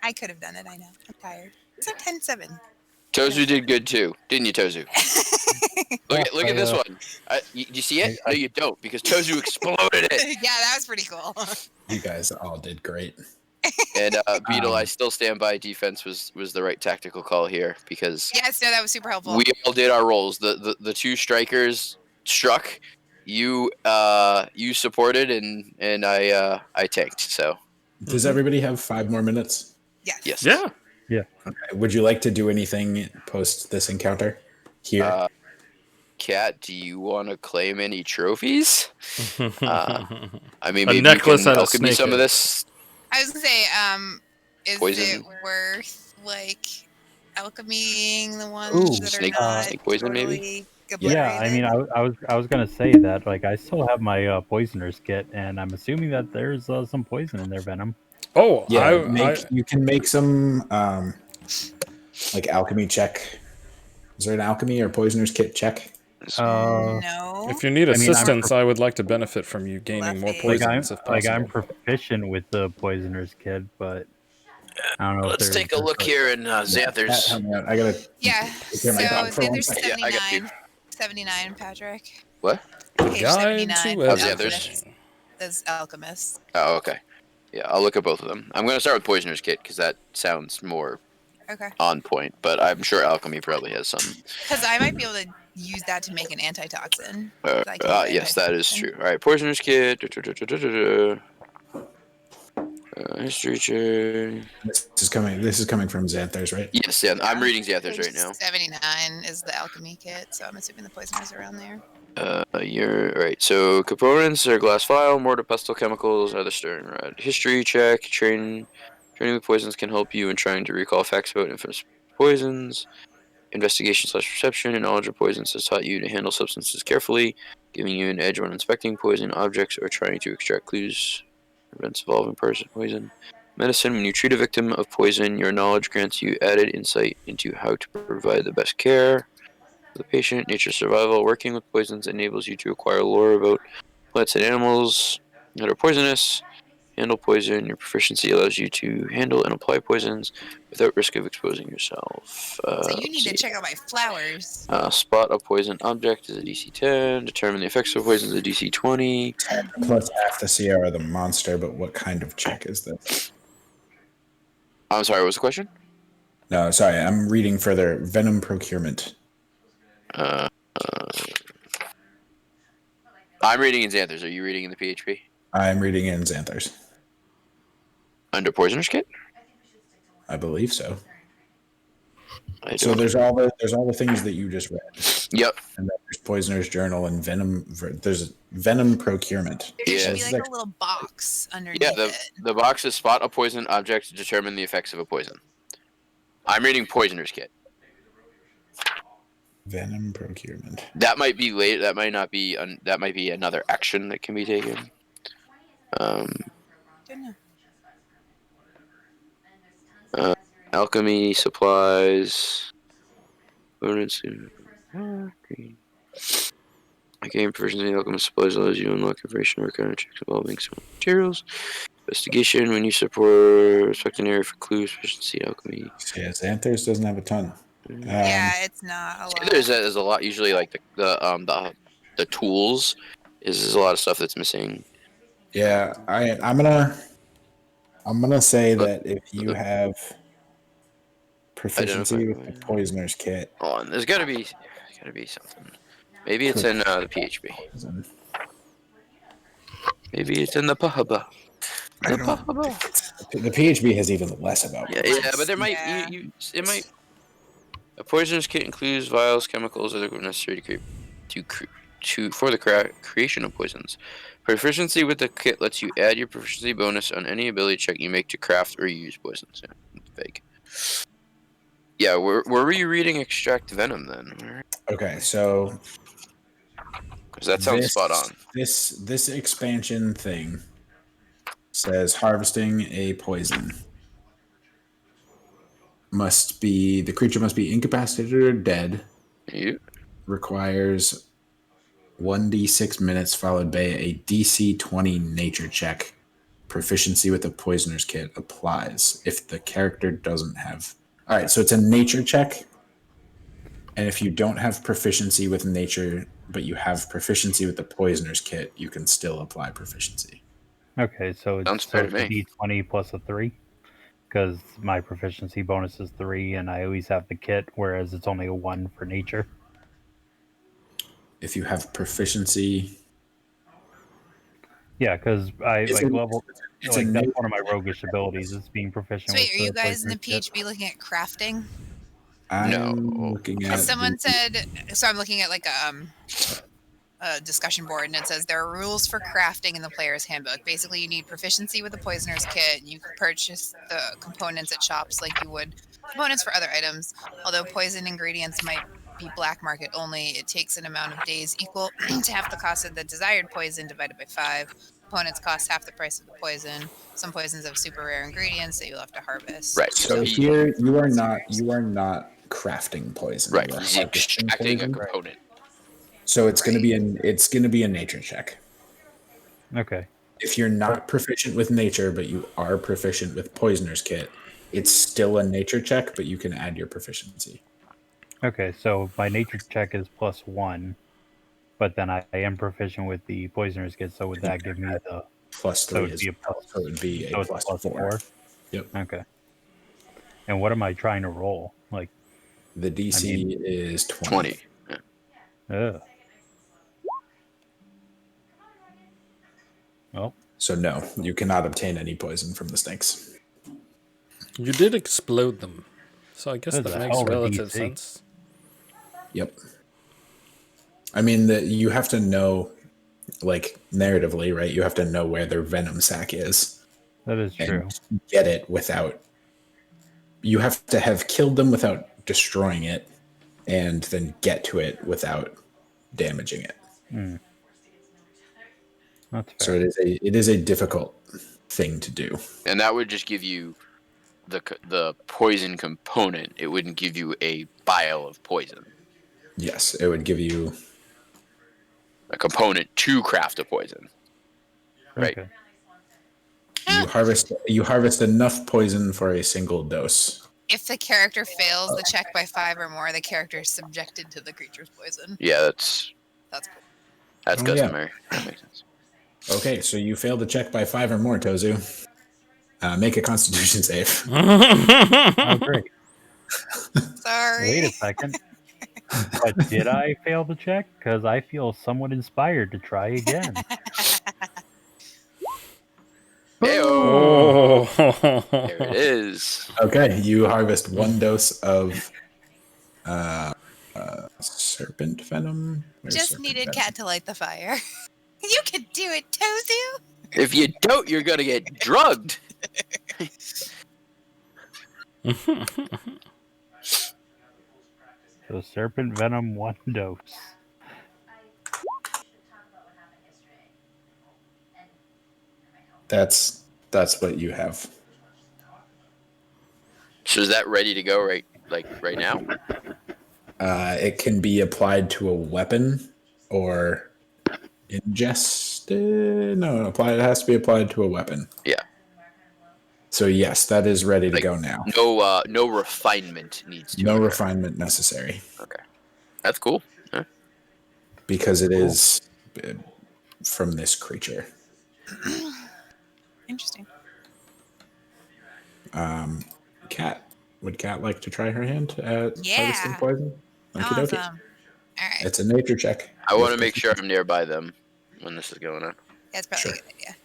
I could have done it, I know. I'm tired. It's like 10-7. Tozu did good too, didn't you, Tozu? Look at this one. You see it? No, you don't, because Tozu exploded it. Yeah, that was pretty cool. you guys all did great. And Beetle, I still stand by. Defense was the right tactical call here, because Yes, no, that was super helpful. we all did our roles. The two strikers struck. You supported, and I tanked. So Does everybody have 5 more minutes? yes. Yeah. Okay. Would you like to do anything post this encounter here? Kat, do you want to claim any trophies? I mean, A maybe necklace you can out of alchemy some snake of this. I was gonna say, is Poison. it worth like alchemying the ones Ooh, that snake- are not snake poison, maybe? totally Yeah, I mean, obliterated? I was gonna say that. Like, I still have my poisoner's kit, and I'm assuming that there's some poison in their venom. Oh, yeah, you can make some like alchemy check. Is there an alchemy or poisoner's kit check? No. if you need I mean, I'm assistance, I would like to benefit from you gaining more Luffy. poisons if possible. I'm proficient with the poisoner's kit, but I don't know. Let's if take a look here in Xanthers. Help me out. I gotta. Yeah. take So care of my dog for one there's second. Yeah, I got you. 79, Patrick. What? Page Guide 79. to How's the everything. others? As alchemist. Oh, okay. Yeah, I'll look at both of them. I'm going to start with Poisoner's Kit, because that sounds more Okay. on point, but I'm sure Alchemy probably has some. Because I might be able to use that to make an antitoxin. 'cause I can do Yes, that is antitoxin. true. All right, Poisoner's Kit. History check. This is coming from Xanthers, right? Yes, yeah, I'm reading Xanthers Page right now. 79 is the alchemy kit, so I'm assuming the poisoner's around there. You're right. So components are glass vial, mortar, pestle, chemicals, other stirring rod. History check. Training with poisons can help you in trying to recall facts about infamous poisons. Investigation/perception and knowledge of poisons has taught you to handle substances carefully, giving you an edge when inspecting poison objects or trying to extract clues. Events involving poison. Medicine. When you treat a victim of poison, your knowledge grants you added insight into how to provide the best care for the patient. Nature survival. Working with poisons enables you to acquire lore about plants and animals that are poisonous. Handle poison. Your proficiency allows you to handle and apply poisons without risk of exposing yourself. So you need to check out my flowers. Spot a poison object is a DC 10. Determine the effects of poison is a DC 20. 10 plus half the CR of the monster, but what kind of check is this? I'm sorry, what was the question? No, sorry, I'm reading further. Venom procurement. I'm reading in Xanthers. Are you reading in the PHP? I'm reading in Xanthers. Under Poisoner's Kit? I believe so. I So don't. there's all the things that you just read, Yep. and then there's Poisoner's Journal and Venom. There's Venom procurement. There should Yeah. be This is like a little box underneath Yeah, it. the box is spot a poison object to determine the effects of a poison. I'm reading Poisoner's Kit. Venom procurement. That might be late. That might not be. That might be another action that can be taken. Don't know. Alchemy supplies. Components. A game proficiency in alchemy supplies allows you to unlock information or counter checks involving some materials. Investigation. When you support respect an area for clues, proficiency, alchemy. So yeah, Xanthers doesn't have a ton. Yeah, it's not a lot. There's a lot. Usually, like the tools is a lot of stuff that's missing. Yeah, I'm gonna say that if you have proficiency with the Poisoner's Kit, Oh, and there's gotta be something. Maybe it's in the PHP. Maybe it's in the Pahaba. the PHP has even less about Yeah, it. but there might Yeah. it might. A poisoner's kit includes vials, chemicals, other equipment necessary for the creation of poisons. Proficiency with the kit lets you add your proficiency bonus on any ability check you make to craft or use poisons. Yeah, it's vague. Yeah, where were you reading Extract Venom then? Okay, so Because that sounds spot on. This expansion thing says harvesting a poison the creature must be incapacitated or dead. You? Requires 1d6 minutes followed by a DC 20 nature check. Proficiency with the poisoner's kit applies if the character doesn't have. All right, so it's a nature check. And if you don't have proficiency with nature, but you have proficiency with the poisoner's kit, you can still apply proficiency. Okay, so it's Sounds fair to me. D20 plus a 3. Because my proficiency bonus is 3, and I always have the kit, whereas it's only a 1 for nature. If you have proficiency, yeah, because I It's like a- level. it's Like a that's na- one of my roguish abilities is being proficient. So wait, with are you guys in the poisoner's kit. PHB looking at crafting? I'm No. looking at. As someone the- said, so I'm looking at like a discussion board, and it says there are rules for crafting in the player's handbook. Basically, you need proficiency with the poisoner's kit, and you can purchase the components at shops like you would components for other items. Although poison ingredients might be black market only, it takes an amount of days equal to half the cost of the desired poison divided by 5. Components cost half the price of the poison. Some poisons have super rare ingredients that you'll have to harvest. Right. So here you are not crafting poison. Right. You are He's harvesting extracting a poison. component. So it's going to be a nature check. Okay. If you're not proficient with nature, but you are proficient with poisoner's kit, it's still a nature check, but you can add your proficiency. Okay, so my nature check is +1, but then I am proficient with the poisoner's kit, so would that give me the... Plus So 3 it'd is be a plus, so it would be so a it's plus plus 4. 4? Yep. Okay. And what am I trying to roll? Like, The DC is 20. Yeah. ugh. Well, So no, you cannot obtain any poison from the snakes. You did explode them, so I guess That's that a makes hell of a relative DC. sense. Yep. I mean, you have to know, like, narratively, right? You have to know where their venom sac is that is true. and get it without. You have to have killed them without destroying it, and then get to it without damaging it. That's So fair. it is a difficult thing to do. And that would just give you the poison component. It wouldn't give you a vial of poison. Yes, it would give you. A component to craft a poison. Right. Okay. You harvest enough poison for a single dose. If the character fails the check by 5 or more, the character is subjected to the creature's poison. Yeah, that's That's cool. that's Oh, yeah. customary. That makes sense. Okay, so you failed the check by 5 or more, Tozu. Make a Constitution save. Oh, great. Sorry. Wait a second. But did I fail the check? Because I feel somewhat inspired to try again. Hey-o. Oh, There it is. Okay, you harvest 1 dose of serpent venom. Where's Just serpent needed venom? Cat to light the fire. You can do it, Tozu. If you don't, you're gonna get drugged. So serpent venom 1 dose. That's what you have. So is that ready to go right now? It can be applied to a weapon or ingested. No, it has to be applied to a weapon. Yeah. So yes, that is ready to Like, go now. No refinement needs to. No occur. refinement necessary Okay. That's cool. Huh? because it is from this creature. Interesting. Cat. Would Cat like to try her hand at harvesting Yeah. poison? Okie dokie. Awesome. All right. It's a nature check. I want to make sure I'm nearby them when this is going on. That's probably Sure. a good idea.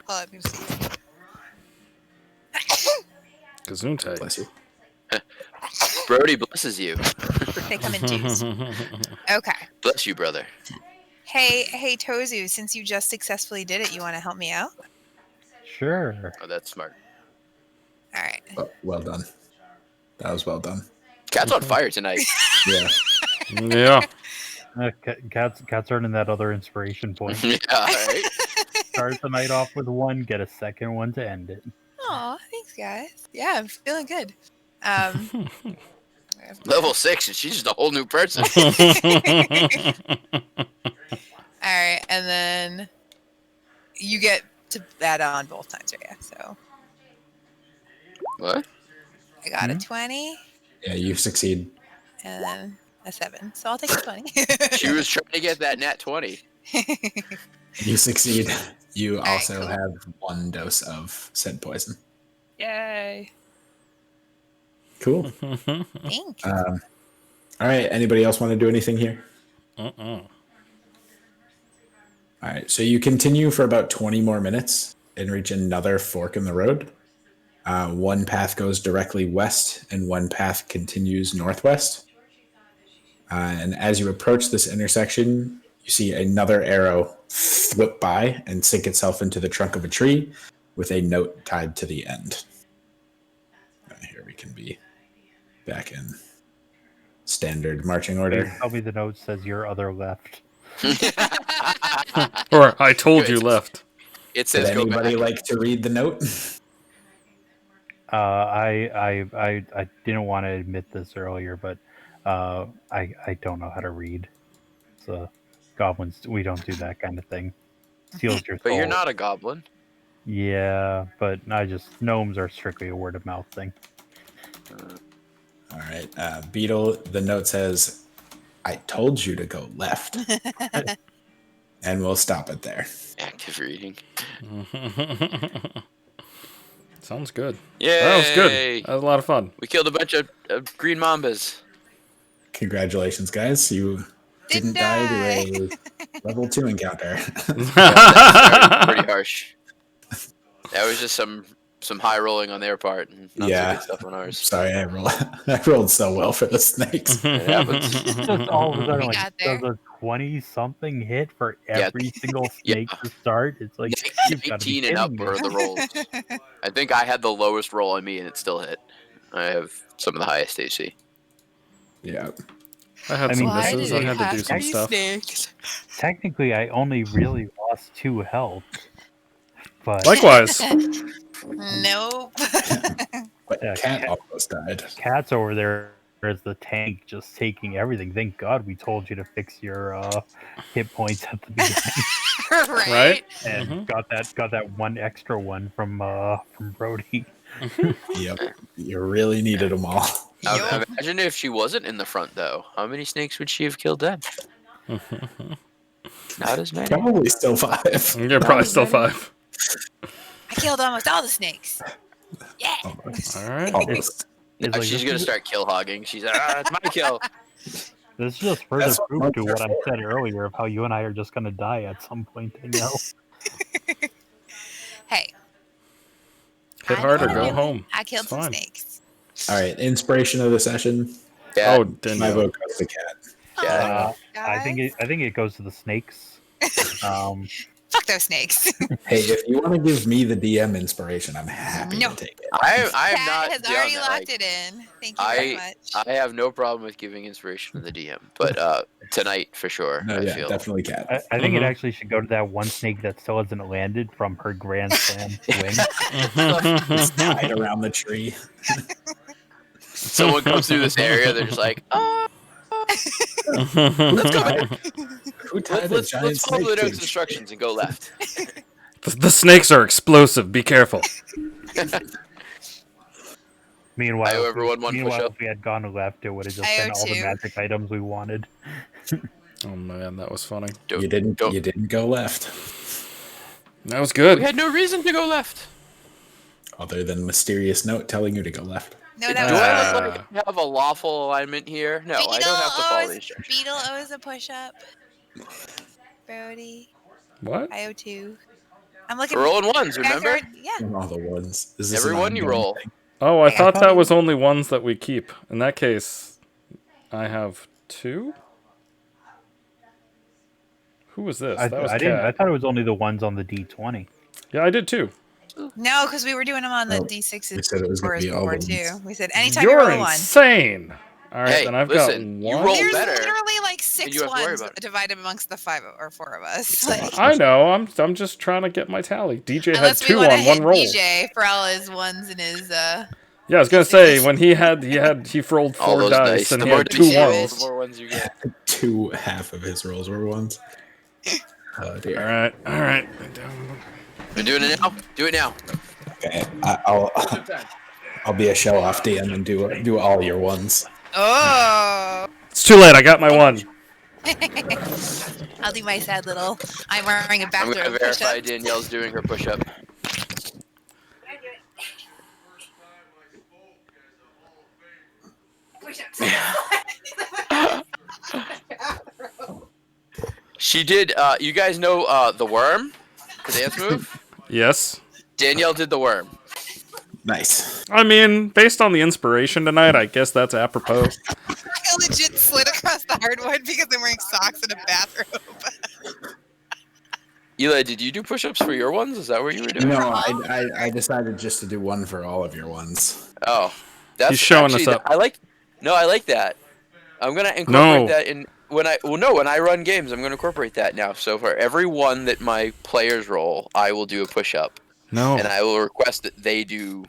Pull up your seat. Gesundheit. Bless you. Brody blesses you. They come in twos. Okay. Bless you, brother. Hey, Tozu, since you just successfully did it, you want to help me out? Sure. Oh, that's smart. All right. Well done. That was well done. Cat's on fire tonight. Yeah. Yeah. Cat's earning that other inspiration point. Yeah, right? Start the night off with one, get a second one to end it. Aw, thanks, guys. Yeah, I'm feeling good. Level 6, and she's just a whole new person. All right, and then you get to add on both times, right? Yeah, so What? I got a 20 Yeah, you succeed. and then a 7. So I'll take the 20. She was trying to get that nat 20. You succeed. You right, also cool. have 1 dose of said poison. Yay. Cool. Thanks. All right. Anybody else want to do anything here? Uh-uh. All right. So you continue for about 20 more minutes and reach another fork in the road. One path goes directly west and one path continues northwest. And as you approach this intersection, you see another arrow flip by and sink itself into the trunk of a tree with a note tied to the end. Here we can be back in standard marching order. Tell me the note says your other left. Or I told you Good. left. It Did says go anybody back. like to read the note? I didn't want to admit this earlier, but I don't know how to read. So goblins, we don't do that kind of thing. Steals your soul. But you're not a goblin. Yeah, but gnomes are strictly a word of mouth thing. All right. Beetle, the note says, I told you to go left. And we'll stop it there. Active reading. Sounds good. Yay! That was good. That was a lot of fun. We killed a bunch of green mambas. Congratulations, guys. You didn't die to a level 2 encounter. Pretty harsh. That was just some high rolling on their part and not so good stuff on ours. Sorry, I rolled so well for the snakes. It happens. Just all of a sudden, We like, got there. does a 20-something hit for Yeah. every single snake Yeah. to start? It's like, you've got to be 18 and up kidding me. were the rolls. I think I had the lowest roll on me and it still hit. I have some of the highest AC. Yeah. I had I some mean, Why misses. did I it had to have do to some be stuff. snakes? Technically, I only really lost 2 health. But Likewise. Nope. But Yeah, Cat Cat- almost died. Cat's over there as the tank, just taking everything. Thank God we told you to fix your hit points at the beginning, Right? and got that one extra one from Brody. Yep. You really needed them all. Yup. Imagine if she wasn't in the front, though. How many snakes would she have killed then? Not as many. Probably still 5. You're probably still 5. I killed almost all the snakes. Yeah. Almost. All right. Almost. It's Now like, she's this gonna is- start kill hogging. She's like, it's my kill. This just further That's what proof to monks what are I for. said earlier of how you and I are just gonna die at some point. I know. Hey. Hit I hard or know go what I home. I killed It's some fine. snakes. All right. Inspiration of the session. Yeah. Oh, didn't My you? vote goes to Cat. Yeah. I think it goes to the snakes. Fuck those snakes. Hey, if you want to give me the DM inspiration, I'm happy No. to take it. I am Cat not. has beyond already that, locked like, it in. Thank you very much. I have no problem with giving inspiration to the DM, but tonight for sure. No, I yeah, feel. definitely Cat. I think it actually should go to that one snake that still hasn't landed from her grand slam swing. It's tied around the tree. Someone comes through this area, they're just like, let's go back. Who tied a giant Let's follow snake the to notes the instructions and go left. The snakes are explosive. Be careful. Meanwhile, I owe everyone one push-up. if we had gone left, it would have just I been owe all the 2. magic items we wanted. Oh man, that was funny. Don't- You didn't. don't- You didn't go left. That was good. We had no reason to go left. Other than mysterious note telling you to go left. No, Do that I was look like I have a lawful alignment here? No, I don't have to follow the instructions. Beetle owes a push up. Brody. What? I owe 2. I'm looking We're rolling ones, you guys remember? are- Yeah. All the ones. Is this Every an one you ongoing roll. thing? Oh, I thought thought that it was only ones that we keep. In that case, I have 2? Who was this? I That was didn't. I Cat. thought it was only the ones on the D20. Yeah, I did too. No, because we were doing them on the Oh, D6s we said it was gonna be all before the too. ones. We said anytime you You're roll a one. insane. All right, Hey, then I've listen, got you 1. roll There's better, literally like 6 you have to worry ones about it. divided amongst the 5 or 4 of us. Like, I know. I'm just trying to get my tally. DJ had unless we 2 want to on hit 1 roll. DJ for all his ones and his Yeah, I was gonna say when he rolled All 4 those dice dice. and The he more had dice 2 you roll, ones. the more ones you get. Half of his rolls were ones. Oh dear. All right. We're doing it now. Do it now. Okay, I'll be a show off DM and do all your ones. Oh, It's too late. I got my 1. I'll do my sad little. I'm wearing a I'm bathrobe gonna verify push-up. Danielle's doing her push-up. She did. You guys know the worm, the dance move. Yes. Danielle did the worm. Nice. I mean, based on the inspiration tonight, I guess that's apropos. I legit slid across the hardwood because I'm wearing socks and a bathrobe. Eli, did you do push-ups for your ones? Is that what you were doing? No, I decided just to do one for all of your ones. Oh, that's He's showing actually, us up. I like that. I'm gonna incorporate that in when I run games. I'm gonna incorporate that now. So for every one that my players roll, I will do a push-up, No. and I will request that they do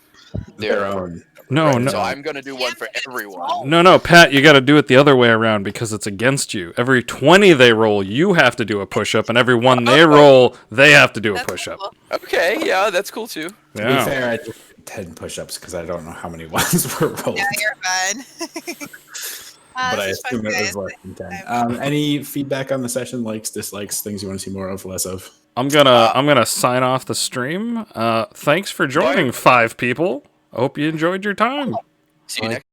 Their own. No, So no. I'm gonna do one for everyone. No, Pat, you got to do it the other way around because it's against you. Every 20 they roll, you have to do a push-up, and every 1 they roll, they have to do a That's push-up. cool. Okay, yeah, that's cool too. To be Yeah. fair, I did 10 push-ups because I don't know how many ones were rolled. Yeah, you're fine. But I this is fun, assume it was guys. less than 10. Any feedback on the session? Likes, dislikes, things you want to see more of, less of? I'm gonna sign off the stream. Thanks for joining, 5 people. I hope you enjoyed your time. See you next.